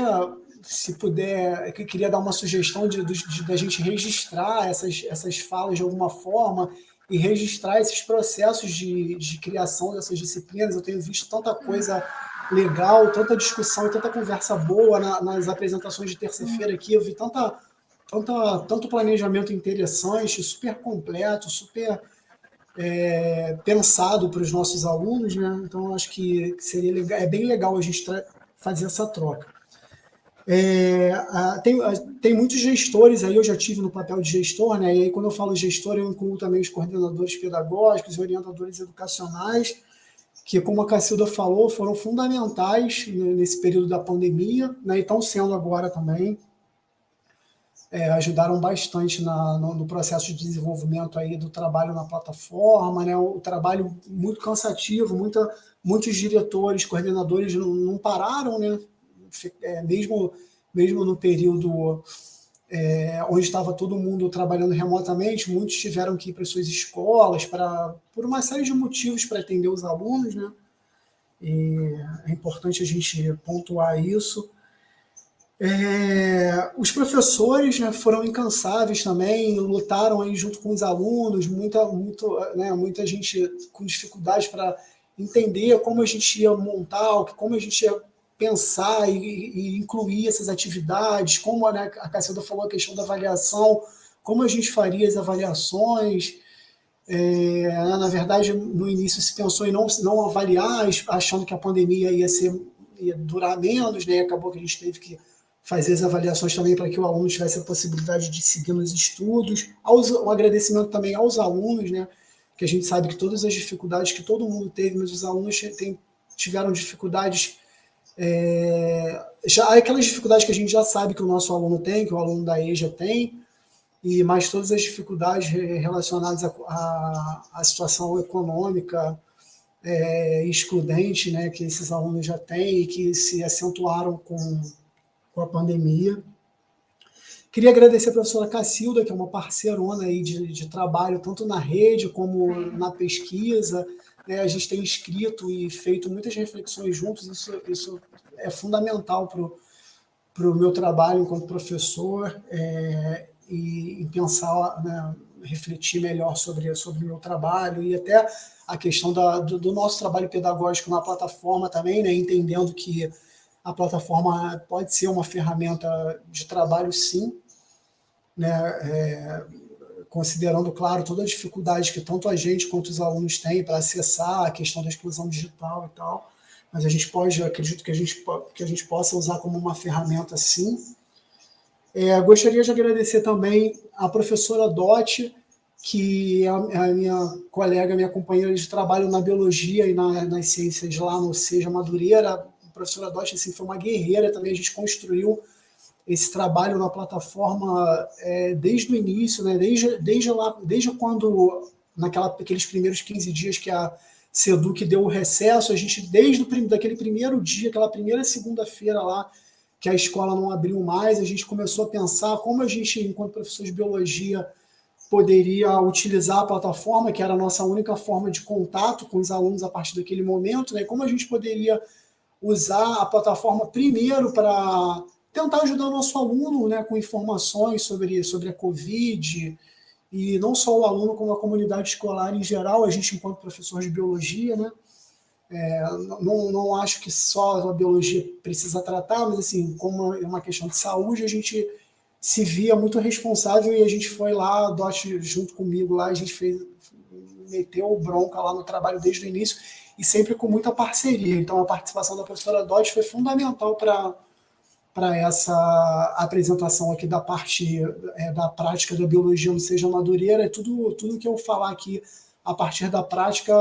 se puder, que queria dar uma sugestão da gente registrar essas falas de alguma forma e registrar esses processos de criação dessas disciplinas. Eu tenho visto tanta coisa legal, tanta discussão e tanta conversa boa nas apresentações de terça-feira aqui. Eu vi tanto planejamento interessante, super completo, super pensado para os nossos alunos, né? Então, acho que seria legal, bem legal a gente fazer essa troca. Tem muitos gestores aí, eu já tive no papel de gestor, né? E aí, quando eu falo gestor, eu incluo também os coordenadores pedagógicos, orientadores educacionais, que, como a Cacilda falou, foram fundamentais nesse período da pandemia, né? E estão sendo agora também. Ajudaram bastante no processo de desenvolvimento aí do trabalho na plataforma, né? O trabalho muito cansativo, muitos diretores, coordenadores não pararam, né? Mesmo no período onde estava todo mundo trabalhando remotamente, muitos tiveram que ir para suas escolas por uma série de motivos para atender os alunos, né? E é importante a gente pontuar isso. Os professores, né, foram incansáveis também, lutaram aí junto com os alunos, muita gente com dificuldade para entender como a gente ia montar, como a gente ia pensar e incluir essas atividades, como, né, a Cacilda falou, a questão da avaliação, como a gente faria as avaliações. Na verdade, no início se pensou em não avaliar, achando que a pandemia ia durar menos, né? Acabou que a gente teve que fazer as avaliações também para que o aluno tivesse a possibilidade de seguir nos estudos. Um agradecimento também aos alunos, né? Que a gente sabe que todas as dificuldades que todo mundo teve, mas os alunos tiveram dificuldades, aquelas dificuldades que a gente já sabe que o nosso aluno tem, que o aluno da EJA tem, mas todas as dificuldades relacionadas à situação econômica excludente, né, que esses alunos já têm e que se acentuaram com a pandemia. Queria agradecer a professora Cacilda, que é uma parceirona aí de trabalho, tanto na rede como na pesquisa. Né? A gente tem escrito e feito muitas reflexões juntos, isso é fundamental para o meu trabalho enquanto professor, e em pensar, né, refletir melhor sobre o meu trabalho e até a questão do nosso trabalho pedagógico na plataforma também, né, entendendo que a plataforma pode ser uma ferramenta de trabalho, sim, né, considerando, claro, toda a dificuldade que tanto a gente quanto os alunos têm para acessar a questão da exclusão digital e tal, mas acredito que a gente possa usar como uma ferramenta, sim. Gostaria de agradecer também a professora Dotti, que é a minha colega, minha companheira de trabalho na biologia e nas ciências lá no Seja Madureira. A professora Dotti, assim, foi uma guerreira também. A gente construiu esse trabalho na plataforma desde o início, né? Desde quando, naqueles primeiros 15 dias que a SEDUC deu o recesso, a gente, daquele primeiro dia, aquela primeira segunda-feira lá, que a escola não abriu mais, a gente começou a pensar como a gente, enquanto professor de biologia, poderia utilizar a plataforma, que era a nossa única forma de contato com os alunos a partir daquele momento, né? Como a gente poderia usar a plataforma primeiro para tentar ajudar o nosso aluno, né, com informações sobre a Covid, e não só o aluno, como a comunidade escolar em geral, a gente enquanto professor de biologia, né? Não acho que só a biologia precisa tratar, mas assim, como é uma questão de saúde, a gente se via muito responsável e a gente foi lá, a DOT junto comigo lá, a gente meteu bronca lá no trabalho desde o início e sempre com muita parceria. Então a participação da professora DOT foi fundamental para essa apresentação aqui da parte da prática da biologia no Seja Madureira. Tudo que eu falar aqui a partir da prática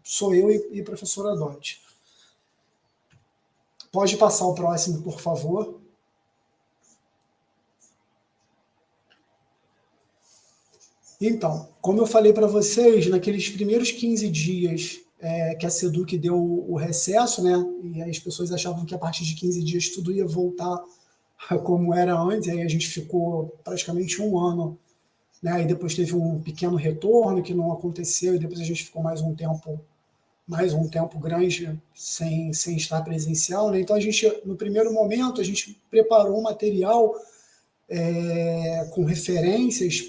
sou eu e a professora Dodge. Pode passar o próximo, por favor. Então, como eu falei para vocês, naqueles primeiros 15 dias que a SEDUC deu o recesso, né, e as pessoas achavam que a partir de 15 dias tudo ia voltar como era antes, aí a gente ficou praticamente um ano, né, e depois teve um pequeno retorno que não aconteceu, e depois a gente ficou mais um tempo grande sem estar presencial, né? Então a gente, no primeiro momento, a gente preparou um material com referências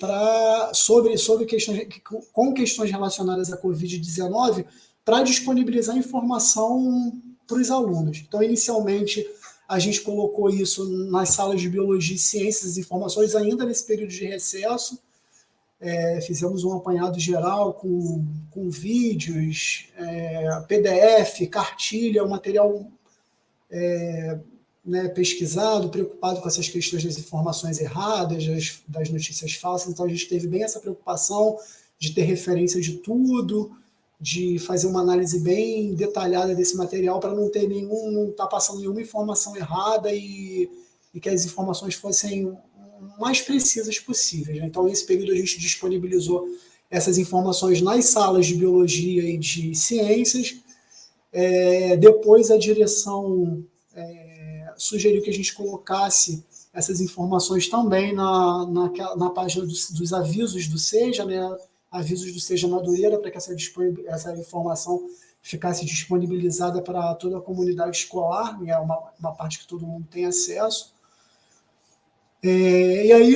sobre questões relacionadas à Covid-19 para disponibilizar informação para os alunos. Então, inicialmente, a gente colocou isso nas salas de biologia, ciências e informações ainda nesse período de recesso. Fizemos um apanhado geral com vídeos, PDF, cartilha, um material pesquisado, preocupado com essas questões das informações erradas, das notícias falsas. Então a gente teve bem essa preocupação de ter referência de tudo, de fazer uma análise bem detalhada desse material para não estar passando nenhuma informação errada e que as informações fossem mais precisas possíveis. Então, nesse período, a gente disponibilizou essas informações nas salas de biologia e de ciências. Depois, a direção sugeriu que a gente colocasse essas informações também na página dos avisos do SEJA, né? Avisos do SEJA Madureira, para que essa informação ficasse disponibilizada para toda a comunidade escolar, né? Uma parte que todo mundo tem acesso. E aí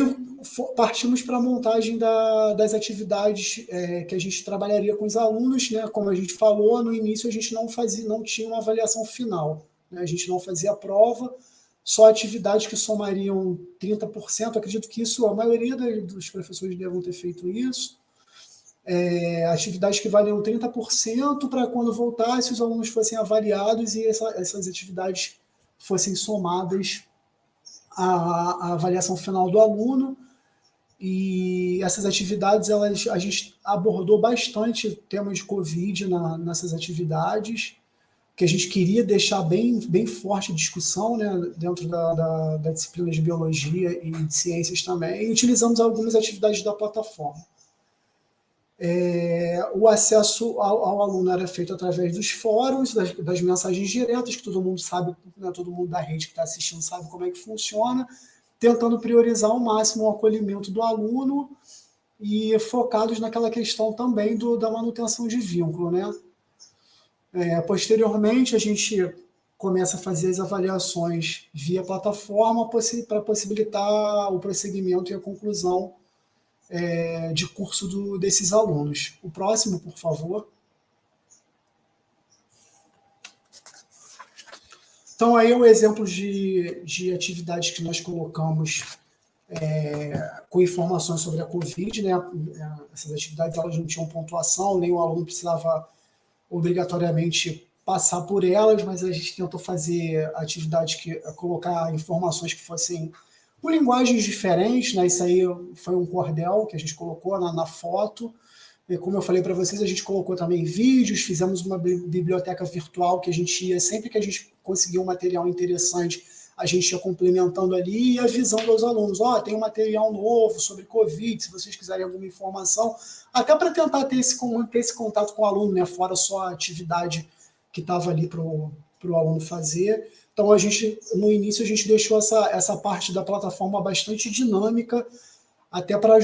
partimos para a montagem das atividades que a gente trabalharia com os alunos, né? Como a gente falou, no início a gente não tinha uma avaliação final, né? A gente não fazia prova, só atividades que somariam 30%. Acredito que isso, a maioria dos professores devam ter feito isso. Atividades que valiam 30% para quando voltasse os alunos fossem avaliados e essas atividades fossem somadas a avaliação final do aluno. E essas atividades, a gente abordou bastante tema de Covid nessas atividades, que a gente queria deixar bem forte a discussão, né, dentro da disciplina de biologia e de ciências também, e utilizamos algumas atividades da plataforma. O acesso ao aluno era feito através dos fóruns, das mensagens diretas, que todo mundo sabe, né, todo mundo da rede que está assistindo sabe como é que funciona, tentando priorizar ao máximo o acolhimento do aluno e focados naquela questão também da manutenção de vínculo, né? Posteriormente, a gente começa a fazer as avaliações via plataforma para possibilitar o prosseguimento e a conclusão de curso desses alunos. O próximo, por favor. Então, aí é o exemplo de atividades que nós colocamos com informações sobre a Covid, né? Essas atividades elas não tinham pontuação, nem o aluno precisava obrigatoriamente passar por elas, mas a gente tentou fazer atividades colocar informações que fossem com linguagens diferentes, né? Isso aí foi um cordel que a gente colocou na foto. E como eu falei para vocês, a gente colocou também vídeos, fizemos uma biblioteca virtual que a gente ia, sempre que a gente conseguia um material interessante, a gente ia complementando ali e avisando aos alunos, tem um material novo sobre Covid, se vocês quiserem alguma informação, até para tentar ter esse contato com o aluno, né? Fora só a atividade que estava ali para o aluno fazer. Então, no início, a gente deixou essa parte da plataforma bastante dinâmica, até para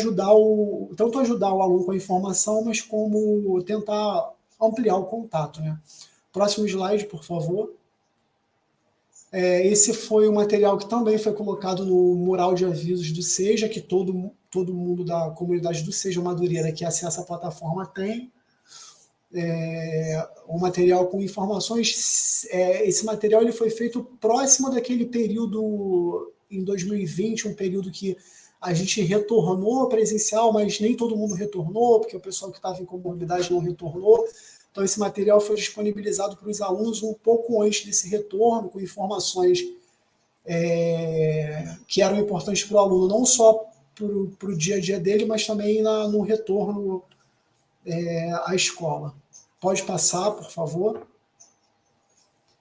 tanto ajudar o aluno com a informação, mas como tentar ampliar o contato, né? Próximo slide, por favor. Esse foi o material que também foi colocado no mural de avisos do SEJA, que todo mundo da comunidade do SEJA Madureira que acessa a plataforma tem. Um material com informações. Esse material ele foi feito próximo daquele período em 2020, um período que a gente retornou presencial, mas nem todo mundo retornou, porque o pessoal que estava em comorbidade não retornou. Então, esse material foi disponibilizado para os alunos um pouco antes desse retorno, com informações que eram importantes para o aluno, não só para o dia a dia dele, mas também no retorno à escola. Pode passar, por favor.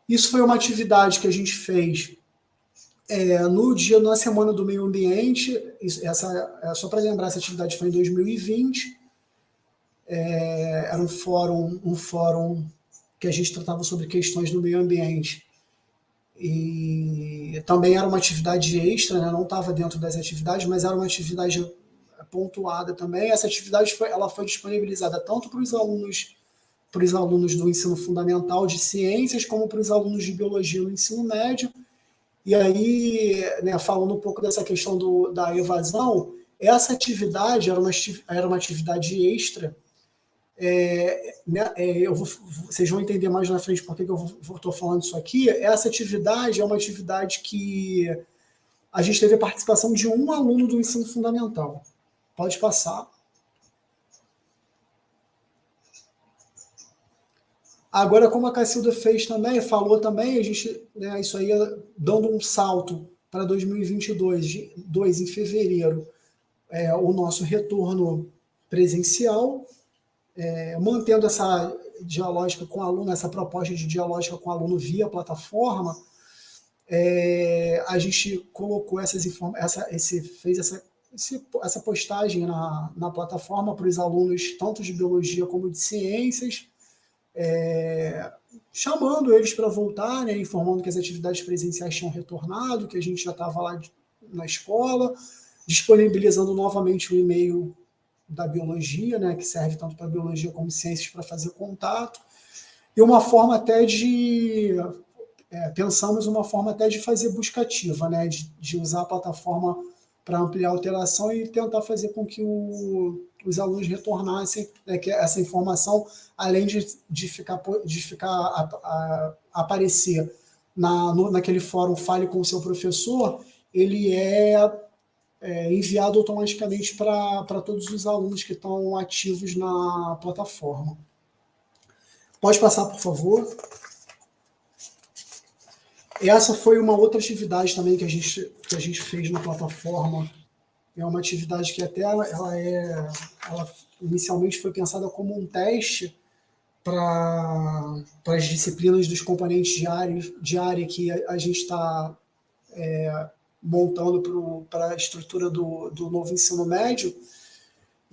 Isso foi uma atividade que a gente fez na Semana do Meio Ambiente. Só para lembrar, essa atividade foi em 2020. Era um fórum que a gente tratava sobre questões do meio ambiente. E também era uma atividade extra, né? Não estava dentro das atividades, mas era uma atividade pontuada também. Essa atividade ela foi disponibilizada tanto para os alunos do ensino fundamental de ciências, como para os alunos de biologia no ensino médio. E aí, né, falando um pouco dessa questão da evasão, essa atividade era uma atividade extra. Vocês vão entender mais na frente por que eu estou falando isso aqui. Essa atividade é uma atividade que a gente teve a participação de um aluno do ensino fundamental. Pode passar. Agora, como a Cacilda fez também, falou também, a gente, né, isso aí dando um salto para 2022, em fevereiro, o nosso retorno presencial, mantendo essa dialógica com o aluno, essa proposta de dialógica com o aluno via plataforma, a gente colocou fez essa postagem na plataforma para os alunos, tanto de biologia como de ciências, chamando eles para voltar, né, informando que as atividades presenciais tinham retornado, que a gente já estava lá na escola, disponibilizando novamente o e-mail da biologia, né, que serve tanto para biologia como ciências para fazer contato, e uma forma até pensamos uma forma até de fazer busca ativa, né, de usar a plataforma para ampliar a alteração e tentar fazer com que os alunos retornassem, né, que essa informação, além de aparecer naquele fórum Fale com o seu professor, ele enviado automaticamente para todos os alunos que estão ativos na plataforma. Pode passar, por favor. Essa foi uma outra atividade também que a gente fez na plataforma. É uma atividade que até ela inicialmente foi pensada como um teste para as disciplinas dos componentes de área que a gente está montando para a estrutura do novo ensino médio.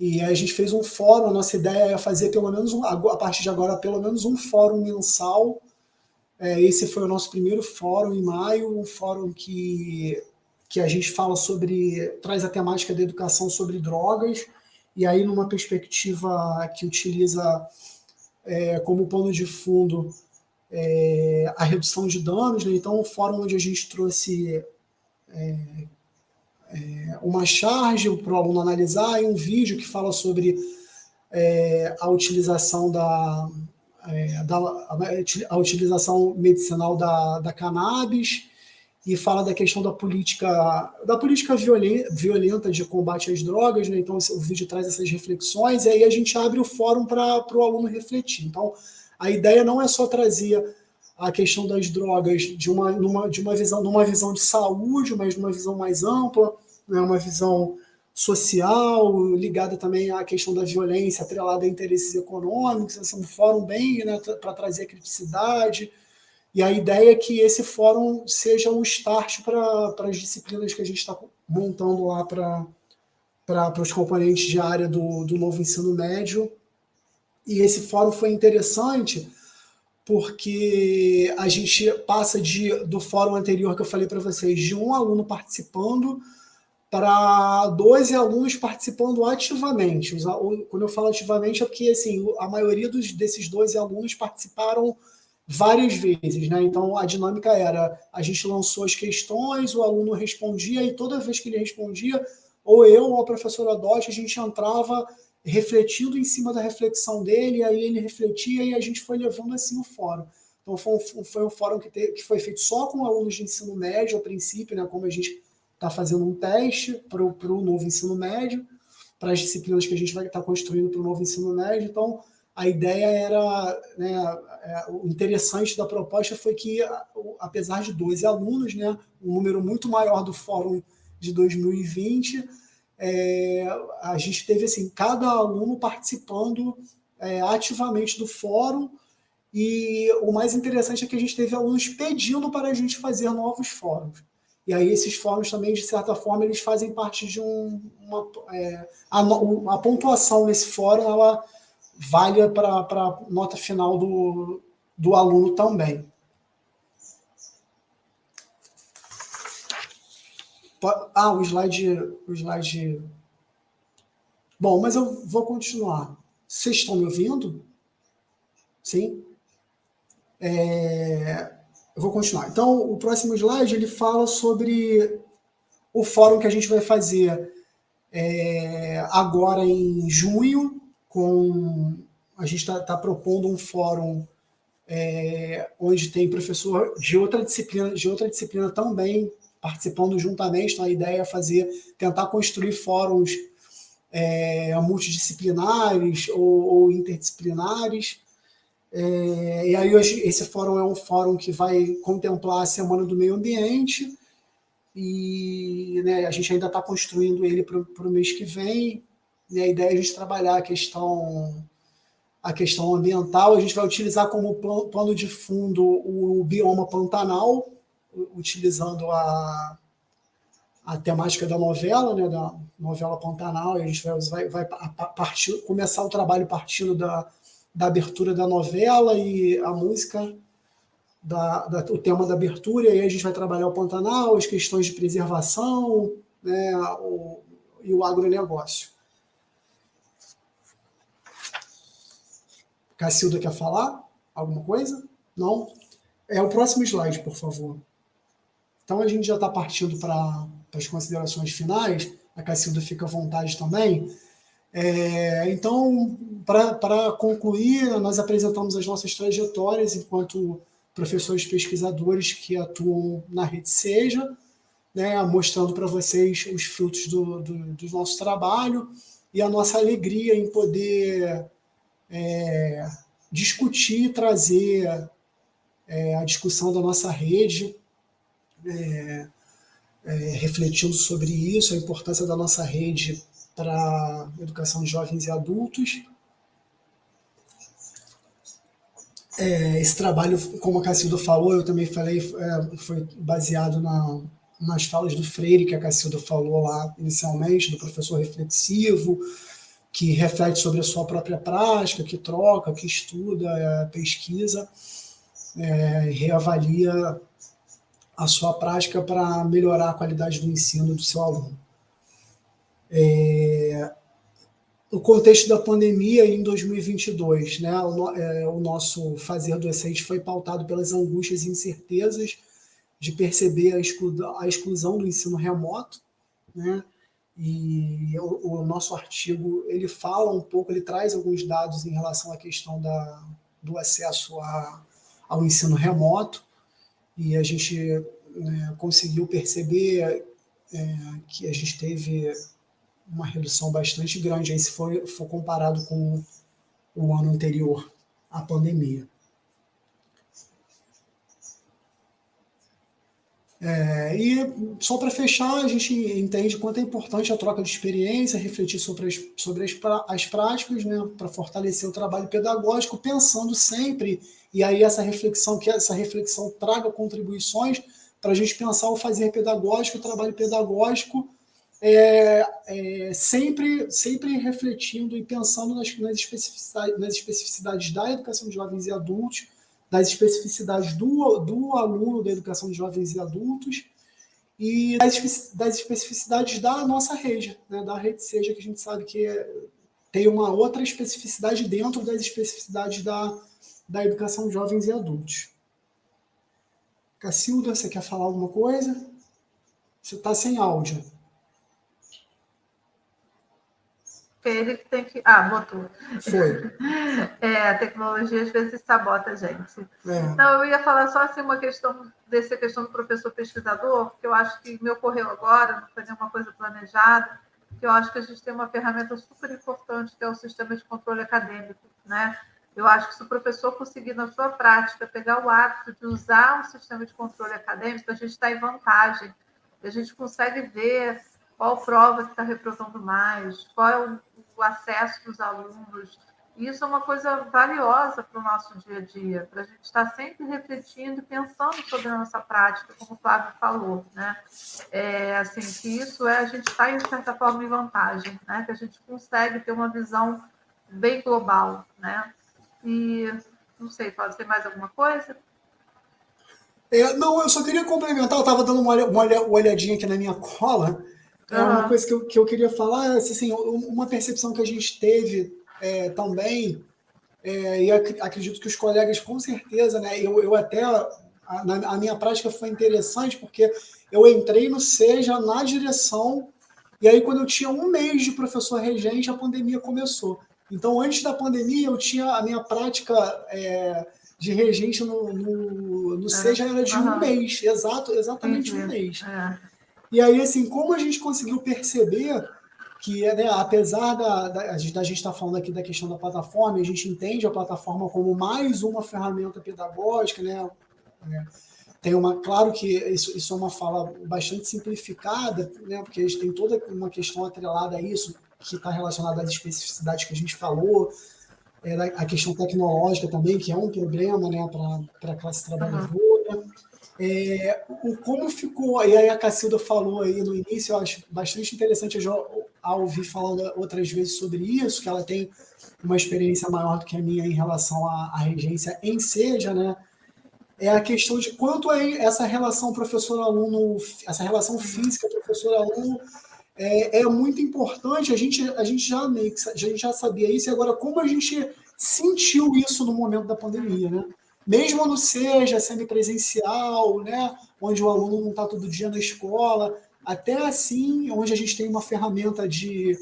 E a gente fez um fórum. A nossa ideia é fazer a partir de agora, pelo menos um fórum mensal. Esse foi o nosso primeiro fórum em maio, um fórum que a gente fala traz a temática da educação sobre drogas, e aí numa perspectiva que utiliza como pano de fundo a redução de danos, né? Então, um fórum onde a gente trouxe uma charge para o aluno analisar e um vídeo que fala sobre a utilização a utilização medicinal da cannabis, e fala da questão da política violenta de combate às drogas, né? Então o vídeo traz essas reflexões, e aí a gente abre o fórum para o aluno refletir. Então a ideia não é só trazer a questão das drogas numa visão de saúde, mas numa visão mais ampla, né? Uma visão social, ligada também à questão da violência, atrelada a interesses econômicos. Esse é um fórum bem, né, para trazer a criticidade. E a ideia é que esse fórum seja um start para as disciplinas que a gente está montando lá para os componentes de área do novo ensino médio. E esse fórum foi interessante porque a gente passa do fórum anterior que eu falei para vocês, de um aluno participando, para 12 alunos participando ativamente. Quando eu falo ativamente é porque assim, a maioria desses 12 alunos participaram várias vezes, né? Então a dinâmica era, a gente lançou as questões, o aluno respondia e toda vez que ele respondia, ou eu ou a professora Dodge, a gente entrava refletindo em cima da reflexão dele, e aí ele refletia e a gente foi levando assim o fórum. Então foi um fórum que foi feito só com alunos de ensino médio a princípio, né? Como a gente está fazendo um teste para o novo ensino médio, para as disciplinas que a gente vai estar construindo para o novo ensino médio. Então, a ideia era, né, o interessante da proposta foi que, apesar de 12 alunos, né, um número muito maior do fórum de 2020, a gente teve assim, cada aluno participando ativamente do fórum, e o mais interessante é que a gente teve alunos pedindo para a gente fazer novos fóruns. E aí esses fóruns também, de certa forma, eles fazem parte de a pontuação nesse fórum, ela vale para a nota final do aluno também. O slide... Bom, mas eu vou continuar. Vocês estão me ouvindo? Sim? Eu vou continuar. Então, o próximo slide, ele fala sobre o fórum que a gente vai fazer agora em junho, a gente está propondo um fórum onde tem professor de outra disciplina também participando juntamente. Então, a ideia é tentar construir fóruns multidisciplinares ou interdisciplinares. E aí esse fórum é um fórum que vai contemplar a Semana do Meio Ambiente, e né, a gente ainda está construindo ele para o mês que vem. E a ideia é a gente trabalhar a questão ambiental. A gente vai utilizar como plano de fundo o bioma Pantanal, utilizando a temática da novela, né, da novela Pantanal, e a gente vai começar o trabalho partindo da abertura da novela e a música, o tema da abertura, e aí a gente vai trabalhar o Pantanal, as questões de preservação, né, e o agronegócio. Cacilda quer falar alguma coisa? Não? O próximo slide, por favor. Então, a gente já está partindo para as considerações finais. A Cacilda fica à vontade também. Então, para concluir, nós apresentamos as nossas trajetórias enquanto professores pesquisadores que atuam na Rede Seja, né, mostrando para vocês os frutos do nosso trabalho e a nossa alegria em poder discutir e trazer a discussão da nossa rede, refletindo sobre isso, a importância da nossa rede para a educação de jovens e adultos. Esse trabalho, como a Cacilda falou, eu também falei, foi baseado nas falas do Freire, que a Cacilda falou lá inicialmente, do professor reflexivo, que reflete sobre a sua própria prática, que troca, que estuda, pesquisa, reavalia a sua prática para melhorar a qualidade do ensino do seu aluno. No contexto da pandemia, em 2022, né, o nosso fazer docente foi pautado pelas angústias e incertezas de perceber a exclusão do ensino remoto, né, e o nosso artigo ele fala um pouco, ele traz alguns dados em relação à questão do acesso ao ensino remoto, e a gente conseguiu perceber que a gente teve uma redução bastante grande aí, se for comparado com o ano anterior à pandemia. E só para fechar, a gente entende quanto é importante a troca de experiência, refletir sobre as práticas, né, para fortalecer o trabalho pedagógico, pensando sempre, e aí essa reflexão traga contribuições para a gente pensar o fazer pedagógico, o trabalho pedagógico, sempre refletindo e pensando nas especificidades da educação de jovens e adultos, das especificidades do aluno da educação de jovens e adultos, e das especificidades da nossa rede, né, da rede SEJA, que a gente sabe que tem uma outra especificidade dentro das especificidades da educação de jovens e adultos. Cacilda, você quer falar alguma coisa? Você está sem áudio. Ele que tem que... Ah, botou. Foi. A tecnologia às vezes sabota a gente. É. Não, eu ia falar só assim uma questão dessa questão do professor pesquisador, que eu acho que me ocorreu agora, não foi nenhuma coisa planejada, que eu acho que a gente tem uma ferramenta super importante, que é o sistema de controle acadêmico, né? Eu acho que se o professor conseguir, na sua prática, pegar o hábito de usar o sistema de controle acadêmico, a gente está em vantagem. A gente consegue ver qual prova que está reprovando mais, qual é o acesso dos alunos. E isso é uma coisa valiosa para o nosso dia a dia, para a gente estar sempre refletindo e pensando sobre a nossa prática, como o Flávio falou, né? Assim, que isso a gente está, de certa forma, em vantagem, né? Que a gente consegue ter uma visão bem global, né? E, não sei, Flávio, tem mais alguma coisa? Não, eu só queria complementar, eu estava dando uma olhadinha aqui na minha cola. Uma coisa que eu queria falar é assim, uma percepção que a gente teve também, e acredito que os colegas com certeza, né? Eu até, a minha prática foi interessante, porque eu entrei no SEJA na direção, e aí quando eu tinha 1 mês de professor regente, a pandemia começou. Então, antes da pandemia, eu tinha a minha prática de regente no SEJA era de 1 mês, exatamente 1 mês. E aí, assim, como a gente conseguiu perceber que, né, apesar da gente estar falando aqui da questão da plataforma, a gente entende a plataforma como mais uma ferramenta pedagógica, né? Claro que isso é uma fala bastante simplificada, né? Porque a gente tem toda uma questão atrelada a isso, que está relacionada às especificidades que a gente falou, a questão tecnológica também, que é um problema, né, para a classe trabalhadora. Como ficou, e aí a Cacilda falou aí no início, eu acho bastante interessante, eu já a ouvir falando outras vezes sobre isso, que ela tem uma experiência maior do que a minha em relação à regência em SEJA, né? É a questão de quanto essa relação professor-aluno, essa relação física professor-aluno é muito importante. A gente já sabia isso, e agora como a gente sentiu isso no momento da pandemia, né? Mesmo no SEJA semipresencial, né, onde o aluno não está todo dia na escola, até assim, onde a gente tem uma ferramenta de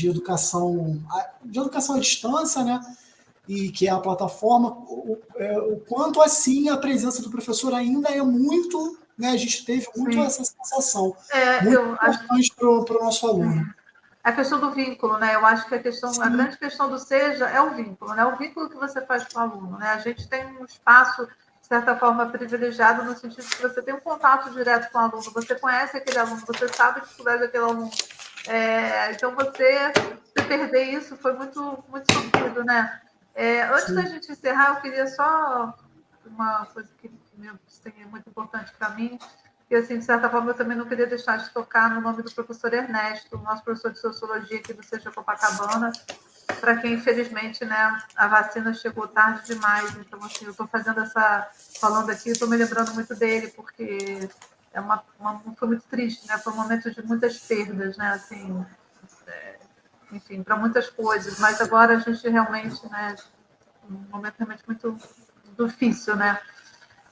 educação à distância, né, e que é a plataforma, o quanto assim a presença do professor ainda é muito, né, a gente teve muito essa sensação, muito importante para o nosso aluno. A questão do vínculo, né? Eu acho que a grande questão do SEJA é o vínculo, né? O vínculo que você faz com o aluno, né? A gente tem um espaço, de certa forma, privilegiado, no sentido que você tem um contato direto com o aluno, você conhece aquele aluno, você sabe a dificuldade daquele aluno. Então, se perder isso, foi muito, muito sofrido, né? Antes da gente encerrar, eu queria só uma coisa que é muito importante para mim, que, assim, de certa forma, eu também não queria deixar de tocar no nome do professor Ernesto, nosso professor de Sociologia aqui do SEJA Copacabana, para quem, infelizmente, né, a vacina chegou tarde demais. Então, assim, eu estou falando aqui, estou me lembrando muito dele, porque foi muito triste, né? Foi um momento de muitas perdas, né? Assim, enfim, para muitas coisas. Mas agora a gente realmente, né, um momento realmente muito difícil, né?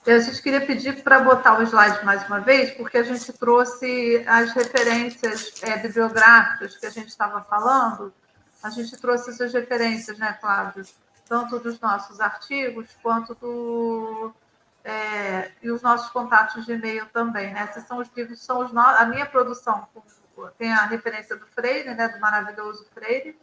A gente queria pedir para botar o slide mais uma vez, porque a gente trouxe as referências bibliográficas que a gente estava falando, a gente trouxe essas referências, né, Flávio? Tanto dos nossos artigos, quanto e os nossos contatos de e-mail também, né? Esses são os livros, a minha produção, tem a referência do Freire, né, do maravilhoso Freire,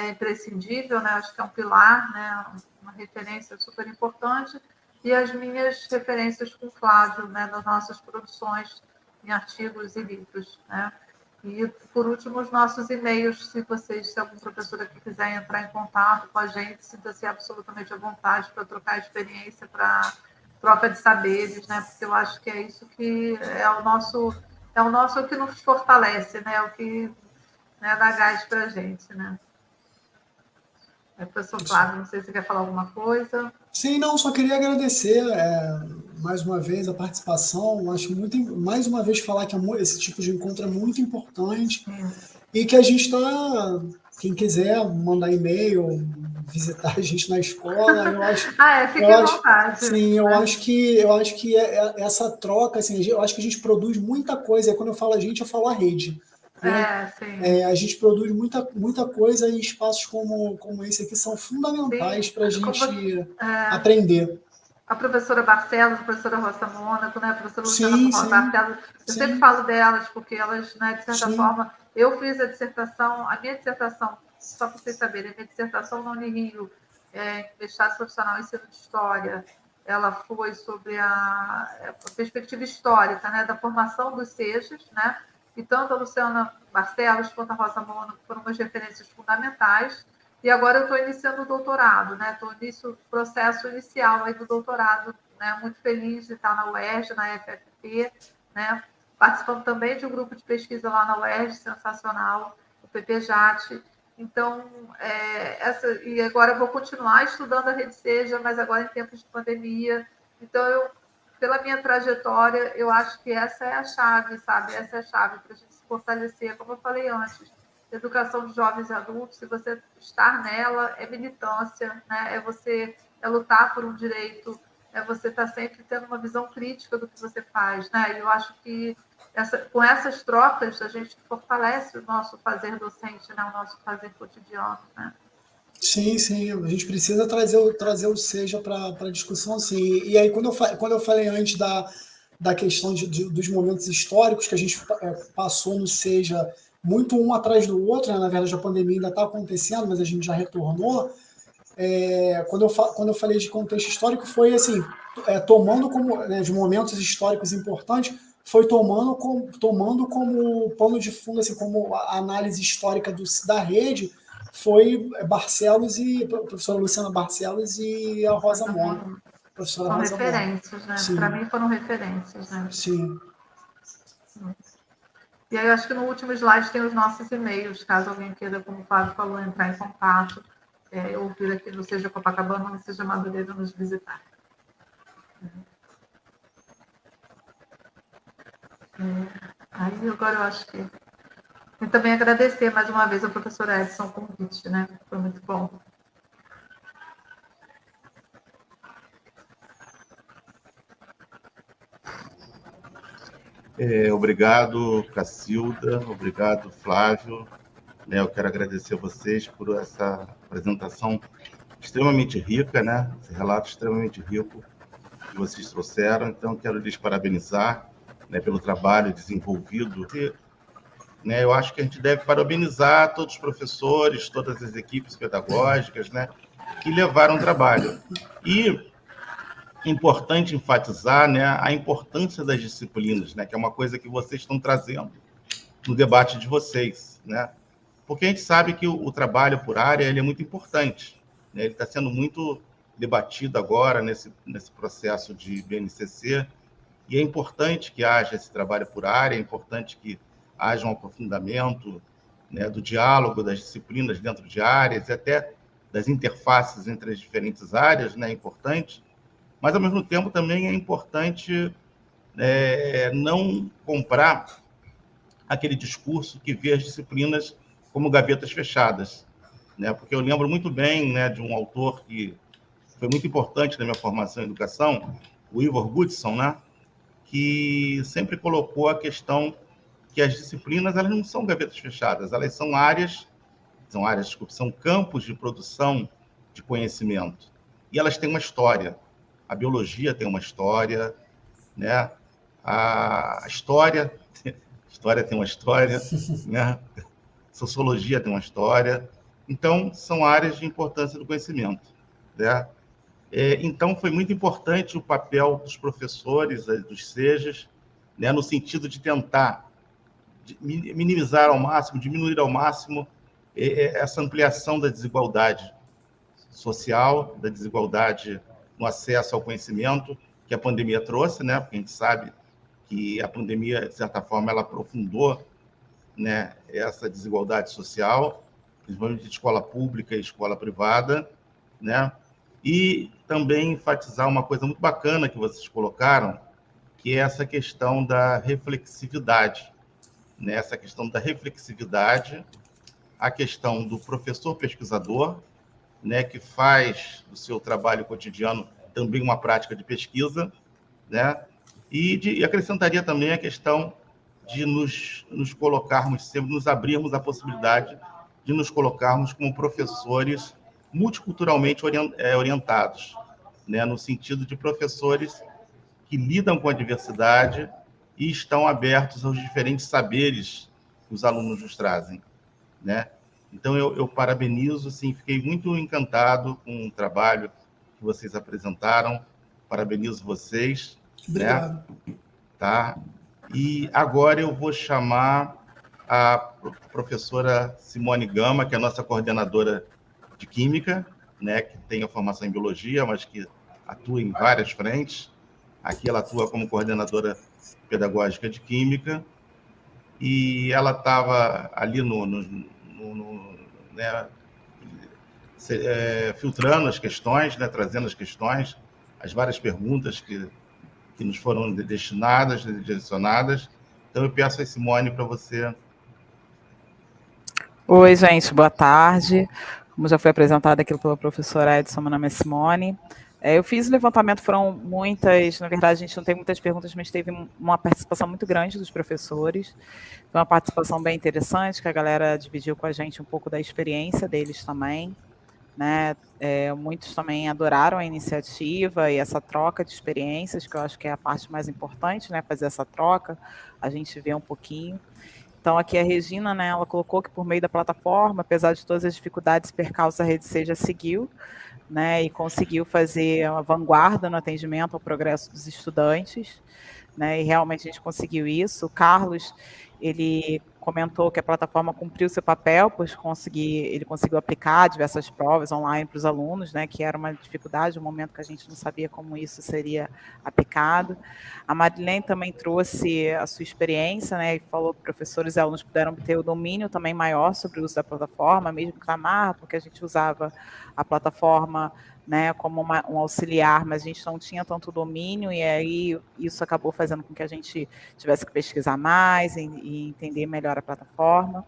imprescindível, né? Acho que é um pilar, né? Uma referência super importante, e as minhas referências com o Flávio, né, das nossas produções em artigos e livros, né? E, por último, os nossos e-mails, se algum professor aqui quiser entrar em contato com a gente, sinta-se absolutamente à vontade para trocar experiência, para troca de saberes, né? Porque eu acho que é isso que é o nosso que nos fortalece, né? O que, né, dá gás para a gente, né? Professor Flávio, não sei se você quer falar alguma coisa. Sim, não, só queria agradecer mais uma vez, a participação. Acho muito, mais uma vez, falar que esse tipo de encontro é muito importante e que a gente está, quem quiser mandar e-mail, visitar a gente na escola, eu acho, fique à vontade. Sim, eu acho que essa troca, assim, eu acho que a gente produz muita coisa. E quando eu falo a gente, eu falo a rede. Né? Sim. A gente produz muita coisa e espaços como esse aqui são fundamentais para a gente aprender. A professora Barcelos, a professora Rosa Mônaco, né? A professora Luciana Barcelos, eu sempre falo delas, porque elas, né, de certa forma, eu fiz a minha dissertação, só para vocês saberem, a minha dissertação na Unirio, mestrado profissional em ensino de história, ela foi sobre a perspectiva histórica, né, da formação dos SEJAs, né? E tanto a Luciana Barcelos quanto a Rosa Mônaco foram umas referências fundamentais. E agora eu estou iniciando o doutorado, né? Estou nesse processo inicial aí do doutorado, né? Muito feliz de estar na UERJ, na FFP, né? Participando também de um grupo de pesquisa lá na UERJ, sensacional, o PPJAT. Então, e agora eu vou continuar estudando a Rede Seja, mas agora em tempos de pandemia. Então, pela minha trajetória, eu acho que essa é a chave, sabe? Essa é a chave para a gente se fortalecer, como eu falei antes. Educação de jovens e adultos, se você estar nela, é militância, né? É lutar por um direito, é você estar sempre tendo uma visão crítica do que você faz, né? E eu acho que com essas trocas a gente fortalece o nosso fazer docente, né? O nosso fazer cotidiano, né? Sim, a gente precisa trazer o SEJA para a discussão, sim. E aí, quando eu falei antes da questão dos momentos históricos que a gente passou no SEJA, muito um atrás do outro, né? Na verdade, a pandemia ainda está acontecendo, mas a gente já retornou. Quando eu falei de contexto histórico, foi assim, tomando como, né, de momentos históricos importantes, foi tomando como pano de fundo, assim, como a análise histórica da rede, foi Barcelos e a professora Luciana Barcelos e a Rosa Mônaco. São referências, né? Para mim foram referências, né? Sim. E aí eu acho que no último slide tem os nossos e-mails, caso alguém queira, como o Fábio falou, entrar em contato, ou vir aqui no Seja Copacabana, no Seja Madureira, nos visitar. Aí agora eu acho que... E também agradecer mais uma vez ao professor Edson o convite, né? Foi muito bom. Obrigado, Cacilda. Obrigado, Flávio. Eu quero agradecer a vocês por essa apresentação extremamente rica, né? Esse relato extremamente rico que vocês trouxeram. Então, quero lhes parabenizar, né, pelo trabalho desenvolvido. Né, eu acho que a gente deve parabenizar todos os professores, todas as equipes pedagógicas, né, que levaram o trabalho. E é importante enfatizar, né, a importância das disciplinas, né, que é uma coisa que vocês estão trazendo no debate de vocês, né? Porque a gente sabe que o trabalho por área ele é muito importante, né? Ele está sendo muito debatido agora nesse processo de BNCC, e é importante que haja esse trabalho por área, é importante que haja um aprofundamento, né, do diálogo das disciplinas dentro de áreas e até das interfaces entre as diferentes áreas, né, é importante, mas, ao mesmo tempo, também é importante não comprar aquele discurso que vê as disciplinas como gavetas fechadas, né? Porque eu lembro muito bem, né, de um autor que foi muito importante na minha formação em educação, o Ivor Goodson, né, que sempre colocou a questão que as disciplinas elas não são gavetas fechadas, elas são são campos de produção de conhecimento. E elas têm uma história. A biologia tem uma história, né? A história tem uma história, né? Sociologia tem uma história. Então, são áreas de importância do conhecimento, né? Então, foi muito importante o papel dos professores, dos SEJAs, né, no sentido de tentar minimizar ao máximo, diminuir ao máximo essa ampliação da desigualdade social, da desigualdade no acesso ao conhecimento que a pandemia trouxe, né? Porque a gente sabe que a pandemia, de certa forma, ela aprofundou, né, essa desigualdade social, principalmente de escola pública e escola privada, né? E também enfatizar uma coisa muito bacana que vocês colocaram, que é essa questão da reflexividade. Né? Essa questão da reflexividade, a questão do professor pesquisador, né, que faz do seu trabalho cotidiano também uma prática de pesquisa, né? E acrescentaria também a questão de nos colocarmos, sempre nos abrirmos a possibilidade de nos colocarmos como professores multiculturalmente orientados, né? No sentido de professores que lidam com a diversidade e estão abertos aos diferentes saberes que os alunos nos trazem, né? Então, eu parabenizo, sim, fiquei muito encantado com o trabalho que vocês apresentaram, parabenizo vocês. Obrigado. Né? Tá? E agora eu vou chamar a professora Simone Gama, que é a nossa coordenadora de Química, né, que tem a formação em Biologia, mas que atua em várias frentes. Aqui ela atua como coordenadora pedagógica de Química, e ela estava ali né, filtrando as questões, né, trazendo as questões, as várias perguntas que nos foram destinadas, direcionadas. Então, eu peço a Simone para você. Oi, gente, boa tarde. Como já foi apresentado aqui pela professora Edson, meu nome é Simone. Eu fiz o levantamento, foram muitas, na verdade a gente não tem muitas perguntas, mas teve uma participação muito grande dos professores. Foi uma participação bem interessante, que a galera dividiu com a gente um pouco da experiência deles também. Né? Muitos também adoraram a iniciativa e essa troca de experiências, que eu acho que é a parte mais importante, né? Fazer essa troca, a gente vê um pouquinho. Então, aqui a Regina, né, ela colocou que por meio da plataforma, apesar de todas as dificuldades e percalços, a Rede Seja seguiu, né, e conseguiu fazer uma vanguarda no atendimento ao progresso dos estudantes, né, e realmente a gente conseguiu isso. O Carlos, ele comentou que a plataforma cumpriu seu papel, pois ele conseguiu aplicar diversas provas online para os alunos, né, que era uma dificuldade, um momento que a gente não sabia como isso seria aplicado. A Marilene também trouxe a sua experiência, né, e falou que professores e alunos puderam ter o domínio também maior sobre o uso da plataforma, mesmo que na marra, porque a gente usava a plataforma, né, como um auxiliar, mas a gente não tinha tanto domínio, e aí isso acabou fazendo com que a gente tivesse que pesquisar mais e entender melhor a plataforma.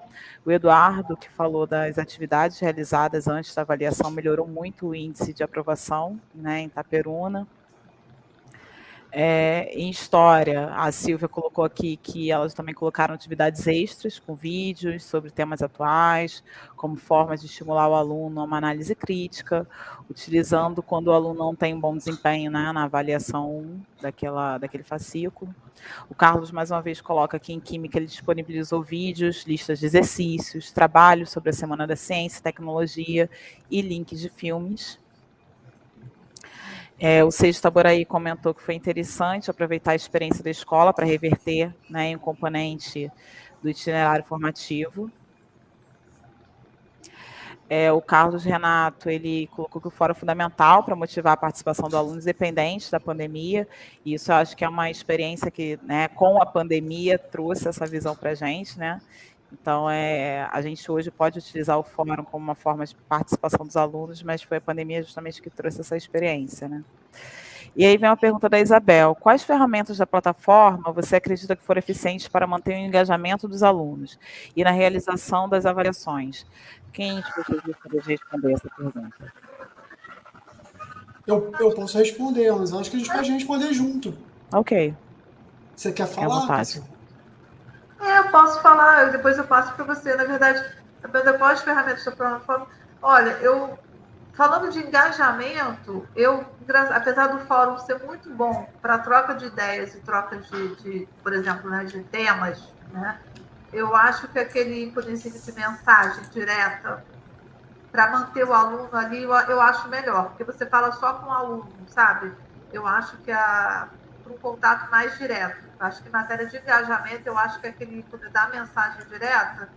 O Eduardo, que falou das atividades realizadas antes da avaliação, melhorou muito o índice de aprovação, né, em Itaperuna. Em História, a Silvia colocou aqui que elas também colocaram atividades extras com vídeos sobre temas atuais, como formas de estimular o aluno a uma análise crítica, utilizando quando o aluno não tem um bom desempenho, né, na avaliação 1 daquele fascículo. O Carlos, mais uma vez, coloca aqui em Química, ele disponibilizou vídeos, listas de exercícios, trabalhos sobre a Semana da Ciência e Tecnologia e links de filmes. O Seixo Taboraí comentou que foi interessante aproveitar a experiência da escola para reverter, né, em um componente do itinerário formativo. O Carlos Renato, ele colocou que o fórum é fundamental para motivar a participação do aluno independente da pandemia, e isso eu acho que é uma experiência que, né, com a pandemia, trouxe essa visão para a gente, né? Então, a gente hoje pode utilizar o fórum como uma forma de participação dos alunos, mas foi a pandemia justamente que trouxe essa experiência, né? E aí vem uma pergunta da Isabel: quais ferramentas da plataforma você acredita que foram eficientes para manter o engajamento dos alunos e na realização das avaliações? Quem de vocês gostaria de responder essa pergunta? Eu posso responder, mas acho que a gente pode responder junto. Ok. Você quer falar, Cássio? Eu posso falar, depois eu passo para você. Na verdade, quais ferramentas da plataforma? Olha, falando de engajamento, apesar do fórum ser muito bom para troca de ideias e troca de por exemplo, né, de temas, né, eu acho que aquele íconezinho de mensagem direta para manter o aluno ali, eu acho melhor, porque você fala só com o aluno, sabe? Eu acho que para um contato mais direto. Acho que em matéria de engajamento, eu acho que aquele ícone da mensagem direta,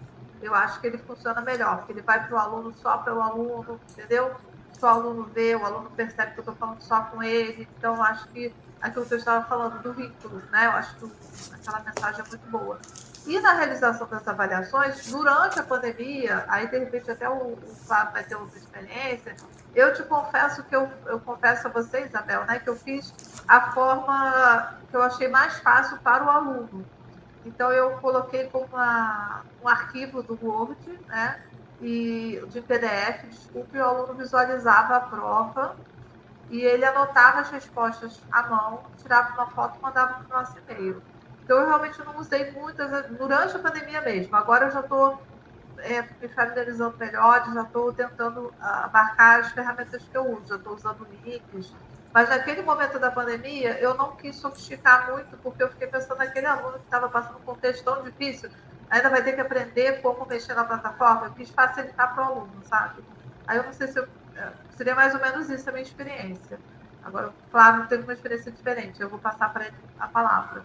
eu acho que ele funciona melhor, porque ele vai para o aluno só para o aluno, entendeu? Só o aluno vê, o aluno percebe que eu estou falando só com ele. Então, eu acho que aquilo que eu estava falando do vínculo, né? Eu acho que aquela mensagem é muito boa. E na realização das avaliações, durante a pandemia, aí de repente até o Fábio vai ter outra experiência, Eu te confesso que eu confesso a você, Isabel, né, que eu fiz a forma que eu achei mais fácil para o aluno. Então, eu coloquei como um arquivo do Word, né, e de PDF, desculpe, o aluno visualizava a prova e ele anotava as respostas à mão, tirava uma foto e mandava para o nosso e-mail. Então, eu realmente não usei muitas durante a pandemia mesmo. Agora eu já estou me familiarizando melhor, já estou tentando abarcar as ferramentas que eu uso, já estou usando links, mas naquele momento da pandemia eu não quis sofisticar muito, porque eu fiquei pensando naquele aluno que estava passando por um contexto tão difícil, ainda vai ter que aprender como mexer na plataforma, eu quis facilitar para o aluno, sabe? Aí eu não sei se seria mais ou menos isso a minha experiência. Agora, o Flávio teve uma experiência diferente, eu vou passar para ele a palavra.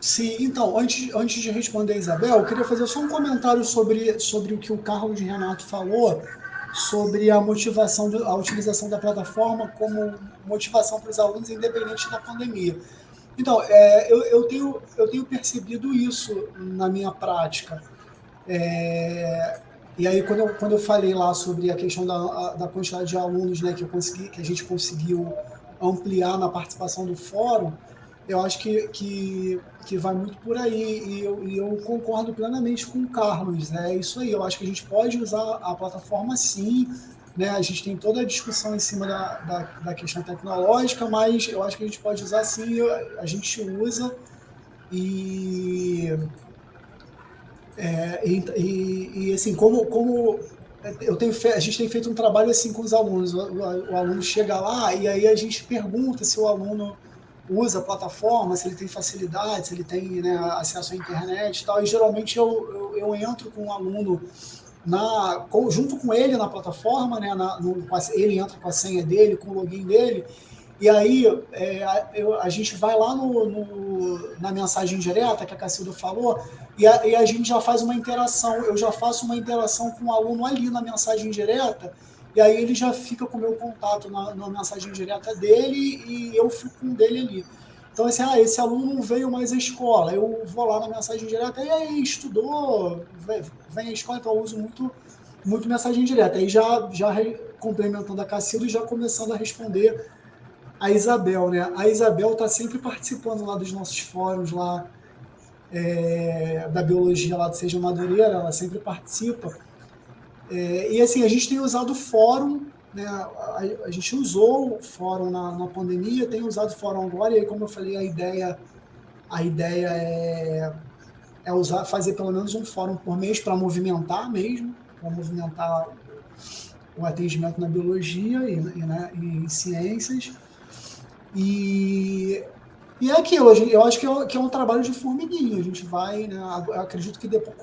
Sim, então, antes de responder a Isabel, eu queria fazer só um comentário sobre o que o Carlos Renato falou, sobre a motivação, a utilização da plataforma como motivação para os alunos, independente da pandemia. Então, eu tenho percebido isso na minha prática. E aí, quando eu falei lá sobre a questão da quantidade de alunos, né, que a gente conseguiu ampliar na participação do fórum, eu acho que vai muito por aí, e eu concordo plenamente com o Carlos. É isso aí, eu acho que a gente pode usar a plataforma sim, né? A gente tem toda a discussão em cima da questão tecnológica, mas eu acho que a gente pode usar sim, a gente usa, e assim, como a gente tem feito um trabalho assim com os alunos, o aluno chega lá e aí a gente pergunta se o aluno usa a plataforma, se ele tem facilidade, se ele tem, né, acesso à internet e tal, e geralmente eu entro com o aluno junto com ele na plataforma, né, ele entra com a senha dele, com o login dele, e aí a gente vai lá na mensagem direta que a Cacilda falou, e a gente já faz uma interação. Eu já faço uma interação com o aluno ali na mensagem direta, e aí ele já fica com o meu contato na mensagem direta dele, e eu fico com o dele ali. Então, assim, esse aluno não veio mais à escola, eu vou lá na mensagem direta, e aí, estudou, vem à escola, então eu uso muito mensagem direta. Aí complementando a Cacilda e já começando a responder a Isabel, né? A Isabel está sempre participando lá dos nossos fóruns lá, da biologia lá do Seja Madureira, ela sempre participa. E assim, a gente tem usado o fórum, né? A gente usou o fórum na pandemia, tem usado o fórum agora, e aí, como eu falei, a ideia é fazer pelo menos um fórum por mês para movimentar mesmo, para movimentar o atendimento na biologia né, e em ciências. E E é aquilo, eu acho que é um trabalho de formiguinha. A gente vai, né? Eu acredito que depois,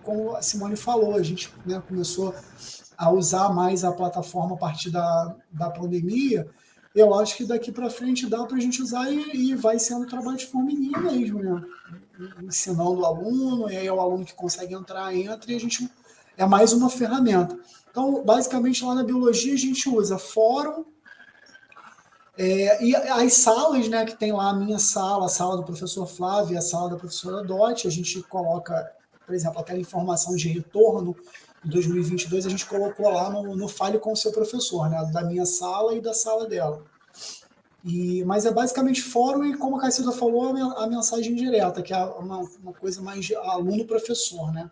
como a Simone falou, a gente, né, começou a usar mais a plataforma a partir da pandemia. Eu acho que daqui para frente dá para a gente usar, e vai sendo um trabalho de formiguinha mesmo, né? Ensinando o aluno, e aí é o aluno que consegue entrar, entra, e a gente é mais uma ferramenta. Então, basicamente, lá na biologia, a gente usa fórum, e as salas, né, que tem lá a minha sala, a sala do professor Flávio e a sala da professora Dot, a gente coloca, por exemplo, aquela informação de retorno de 2022, a gente colocou lá no Fale com o seu professor, né, da minha sala e da sala dela. Mas é basicamente fórum e, como a Cacilda falou, a mensagem direta, que é uma coisa mais aluno-professor, né?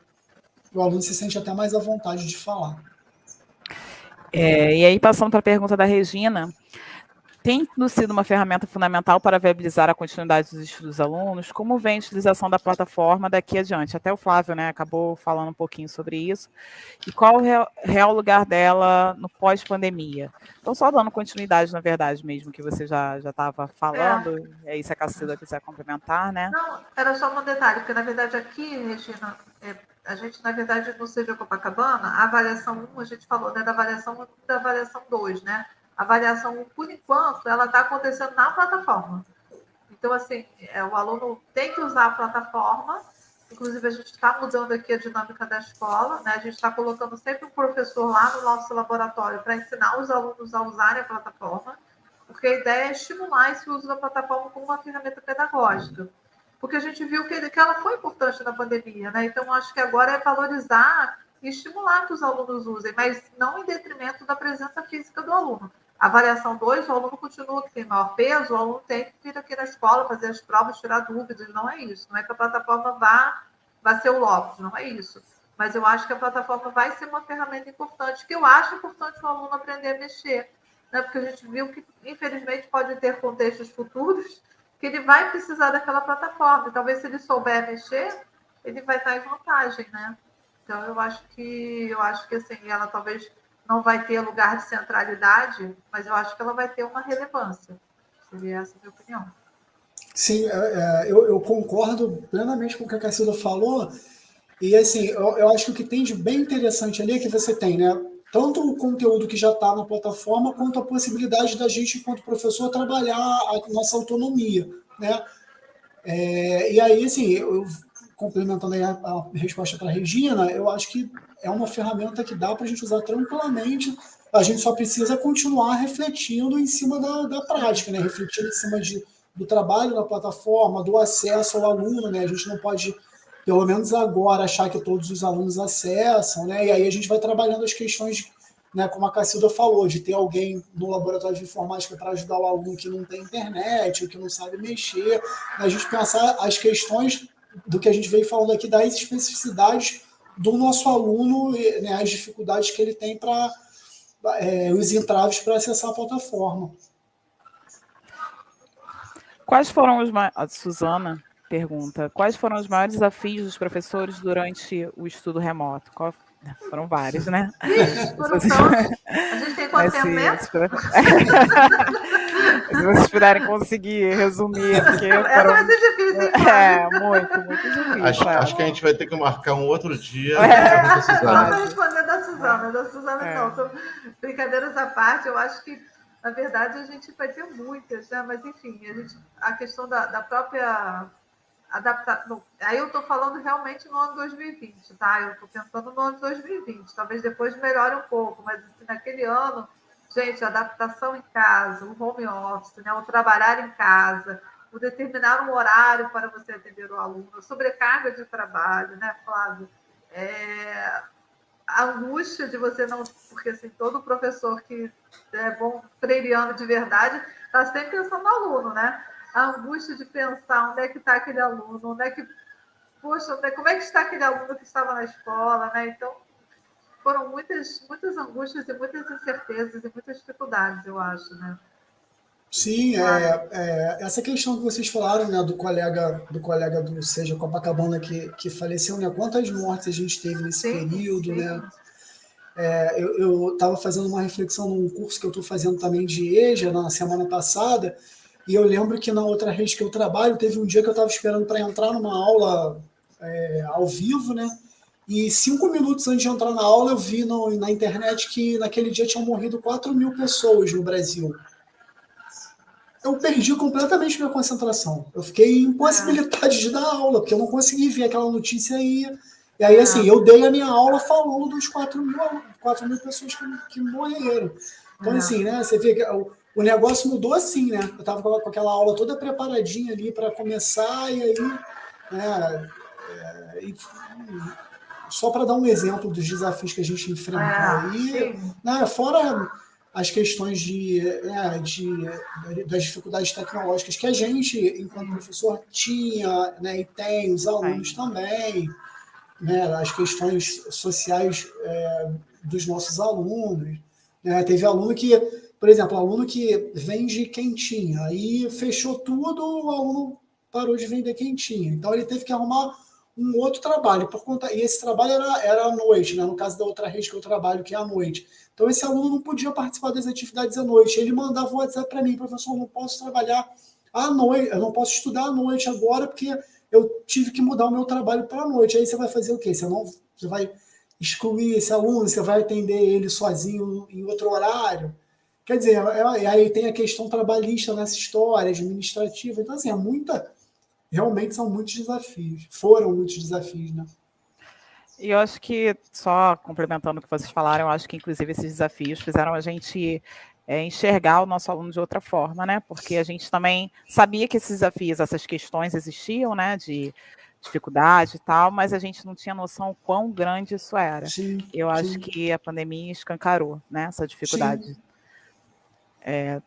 O aluno se sente até mais à vontade de falar. E aí, passando para a pergunta da Regina, tem sido uma ferramenta fundamental para viabilizar a continuidade dos estudos dos alunos? Como vem a utilização da plataforma daqui adiante? Até o Flávio, né, acabou falando um pouquinho sobre isso. E qual o real lugar dela no pós-pandemia? Então, só dando continuidade, na verdade, mesmo que você já estava falando, e aí se a Cacilda quiser complementar, né? Não, era só um detalhe, porque, na verdade, aqui, Regina, a gente, na verdade, no Seja Copacabana, a avaliação 1, a gente falou, né, da avaliação 1 e da avaliação 2, né? A avaliação 1, por enquanto, ela está acontecendo na plataforma. Então, assim, o aluno tem que usar a plataforma, inclusive a gente está mudando aqui a dinâmica da escola, né? A gente está colocando sempre um professor lá no nosso laboratório para ensinar os alunos a usarem a plataforma, porque a ideia é estimular esse uso da plataforma como uma ferramenta pedagógica. Porque a gente viu que ela foi importante na pandemia, né? Então, acho que agora é valorizar e estimular que os alunos usem, mas não em detrimento da presença física do aluno. Avaliação 2, o aluno continua que tem maior peso, o aluno tem que vir aqui na escola, fazer as provas, tirar dúvidas, não é isso. Não é que a plataforma vá ser o locus, não é isso. Mas eu acho que a plataforma vai ser uma ferramenta importante, que eu acho importante o aluno aprender a mexer, né? Porque a gente viu que, infelizmente, pode ter contextos futuros que ele vai precisar daquela plataforma. E talvez, se ele souber mexer, ele vai estar em vantagem, né? Então, eu acho que assim, ela talvez não vai ter lugar de centralidade, mas eu acho que ela vai ter uma relevância. Seria essa a minha opinião. Sim, eu concordo plenamente com o que a Cacilda falou. E assim, eu acho que o que tem de bem interessante ali é que você tem, né, tanto o conteúdo que já está na plataforma, quanto a possibilidade da gente, enquanto professor, trabalhar a nossa autonomia, né? E aí, assim, eu complementando aí a resposta para a Regina, eu acho que é uma ferramenta que dá para a gente usar tranquilamente. A gente só precisa continuar refletindo em cima da prática, né? Refletindo em cima do trabalho na plataforma, do acesso ao aluno, né? A gente não pode, pelo menos agora, achar que todos os alunos acessam, né? E aí a gente vai trabalhando as questões, né, como a Cacilda falou, de ter alguém no laboratório de informática para ajudar o aluno que não tem internet, ou que não sabe mexer, né? A gente pensar as questões do que a gente veio falando aqui, das especificidades do nosso aluno, né, as dificuldades que ele tem para os entraves para acessar a plataforma. Quais foram a Suzana pergunta, quais foram os maiores desafios dos professores durante o estudo remoto? Foram vários, né? Foram tantos. A gente tem quanto tempo mesmo? Se vocês puderem conseguir resumir, porque essa vai ser difícil, hein? Muito difícil. Acho que a gente vai ter que marcar um outro dia. Vamos responder da Suzana. Da Suzana, não. Brincadeiras à parte, eu acho que, na verdade, a gente vai ter muitas, né? Mas, enfim, a questão da própria adaptação. Aí eu estou falando realmente no ano 2020, tá? Eu estou pensando no ano 2020. Talvez depois melhore um pouco, mas assim, naquele ano, gente, a adaptação em casa, o home office, né? O trabalhar em casa, o determinar um horário para você atender o aluno, a sobrecarga de trabalho, né, Flávio? A angústia de você não... Porque, assim, todo professor que é bom freiriano de verdade está sempre pensando no aluno, né? A angústia de pensar onde é que está aquele aluno, como é que está aquele aluno que estava na escola, né? Então, foram muitas angústias e muitas incertezas e muitas dificuldades, eu acho, né? Sim, essa questão que vocês falaram, né, do colega do Seja Copacabana que faleceu, né? Quantas mortes a gente teve nesse período, né? Eu estava fazendo uma reflexão num curso que eu estou fazendo também de EJA na semana passada, e eu lembro que na outra rede que eu trabalho, teve um dia que eu estava esperando para entrar numa aula ao vivo, né? E 5 minutos antes de entrar na aula, eu vi na internet que naquele dia tinham morrido 4.000 pessoas no Brasil. Eu perdi completamente minha concentração. Eu fiquei impossibilitado de dar aula, porque eu não consegui ver aquela notícia aí. E aí, assim, eu dei a minha aula falando dos 4.000 pessoas que morreram. Então, assim, né, você vê que o negócio mudou assim, né? Eu estava com aquela aula toda preparadinha ali para começar, e aí, né, só para dar um exemplo dos desafios que a gente enfrentou aí, né, fora as questões das dificuldades tecnológicas que a gente, enquanto professor, tinha, né, e tem, os alunos também, né, as questões sociais dos nossos alunos. Né, teve aluno que, por exemplo, aluno que vende quentinha, aí fechou tudo, o aluno parou de vender quentinha. Então ele teve que arrumar um outro trabalho por conta, e esse trabalho era à noite, né, no caso da outra rede que eu trabalho, que é à noite. Então esse aluno não podia participar das atividades à noite. Ele mandava um WhatsApp para mim: professor, eu não posso trabalhar à noite, eu não posso estudar à noite agora porque eu tive que mudar o meu trabalho para a noite. Aí você vai fazer o quê? Você vai excluir esse aluno, você vai atender ele sozinho em outro horário? Quer dizer, aí tem a questão trabalhista nessa história, administrativa. Então, assim, realmente são muitos desafios. Foram muitos desafios, né? E eu acho que, só complementando o que vocês falaram, eu acho que, inclusive, esses desafios fizeram a gente enxergar o nosso aluno de outra forma, né? Porque a gente também sabia que esses desafios, essas questões existiam, né? De dificuldade e tal, mas a gente não tinha noção quão grande isso era. Sim, Eu acho sim. que a pandemia escancarou, né, essa dificuldade. Sim.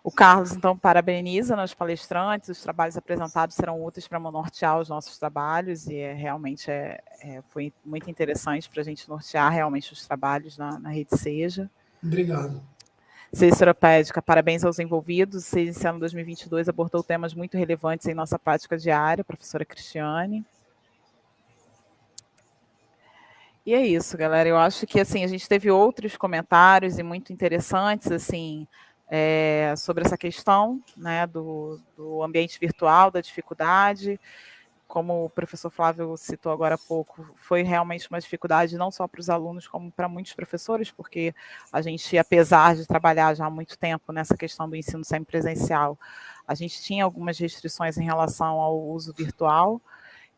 O Carlos, então, parabeniza nos palestrantes, os trabalhos apresentados serão úteis para nortear os nossos trabalhos, e realmente foi muito interessante para a gente nortear realmente os trabalhos na Rede Seja. Obrigado. Cícero Pédica, parabéns aos envolvidos. O Seja, esse ano 2022, abordou temas muito relevantes em nossa prática diária, professora Cristiane. E é isso, galera. Eu acho que assim, a gente teve outros comentários e muito interessantes assim, sobre essa questão, né, do ambiente virtual, da dificuldade. Como o professor Flávio citou agora há pouco, foi realmente uma dificuldade não só para os alunos, como para muitos professores, porque a gente, apesar de trabalhar já há muito tempo nessa questão do ensino semipresencial, a gente tinha algumas restrições em relação ao uso virtual.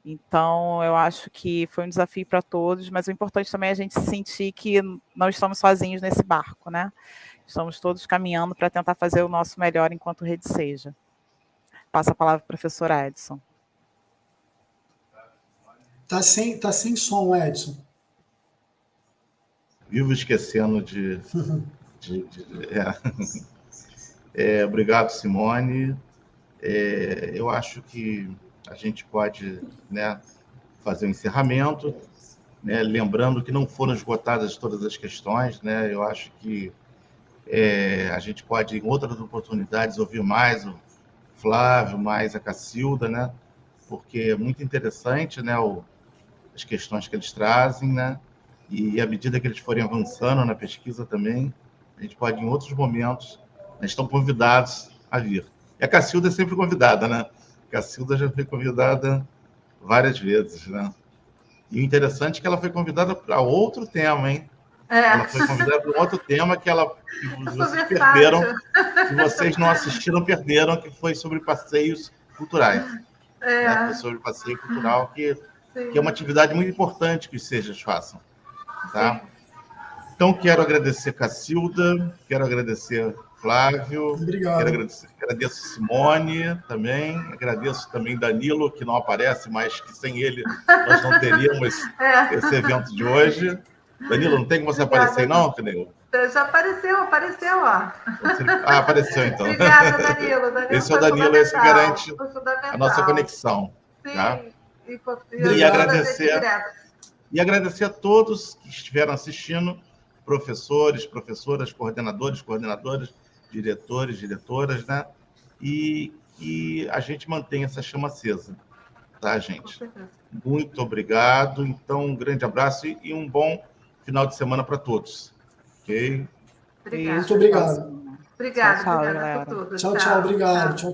Então, eu acho que foi um desafio para todos, mas o importante também é a gente sentir que não estamos sozinhos nesse barco, né? Estamos todos caminhando para tentar fazer o nosso melhor enquanto Rede Seja. Passo a palavra para o professor Edson. Tá sem som, Edson. Vivo esquecendo obrigado, Simone. Eu acho que a gente pode, né, fazer um encerramento, né, lembrando que não foram esgotadas todas as questões, né? Eu acho que a gente pode, em outras oportunidades, ouvir mais o Flávio, mais a Cacilda, né? Porque é muito interessante, né, as questões que eles trazem, né? E à medida que eles forem avançando na pesquisa também, a gente pode, em outros momentos, estão convidados a vir. E a Cacilda é sempre convidada, né? A Cacilda já foi convidada várias vezes, né? E o interessante é que ela foi convidada para outro tema, hein? Ela foi convidada para outro tema que vocês perderam, que vocês não assistiram, perderam, que foi sobre passeios culturais. Né? Foi sobre passeio cultural, que é uma atividade muito importante que os Sejas façam. Tá? Então, quero agradecer Cacilda, quero agradecer Flávio, agradeço Simone também, agradeço também Danilo, que não aparece, mas que sem ele nós não teríamos esse evento de hoje. Danilo, não tem como você aparecer, não, Danilo? Já apareceu, ó. Apareceu, então. Obrigada, Danilo. Esse é o Danilo, esse garante a nossa conexão. Sim. Tá? E agradecer a todos que estiveram assistindo, professores, professoras, coordenadoras, diretores, diretoras, né? E a gente mantém essa chama acesa, tá, gente? Muito obrigado. Então, um grande abraço e um bom final de semana para todos. Ok? Muito obrigado. Obrigada por tudo. Tchau, obrigado. Tchau.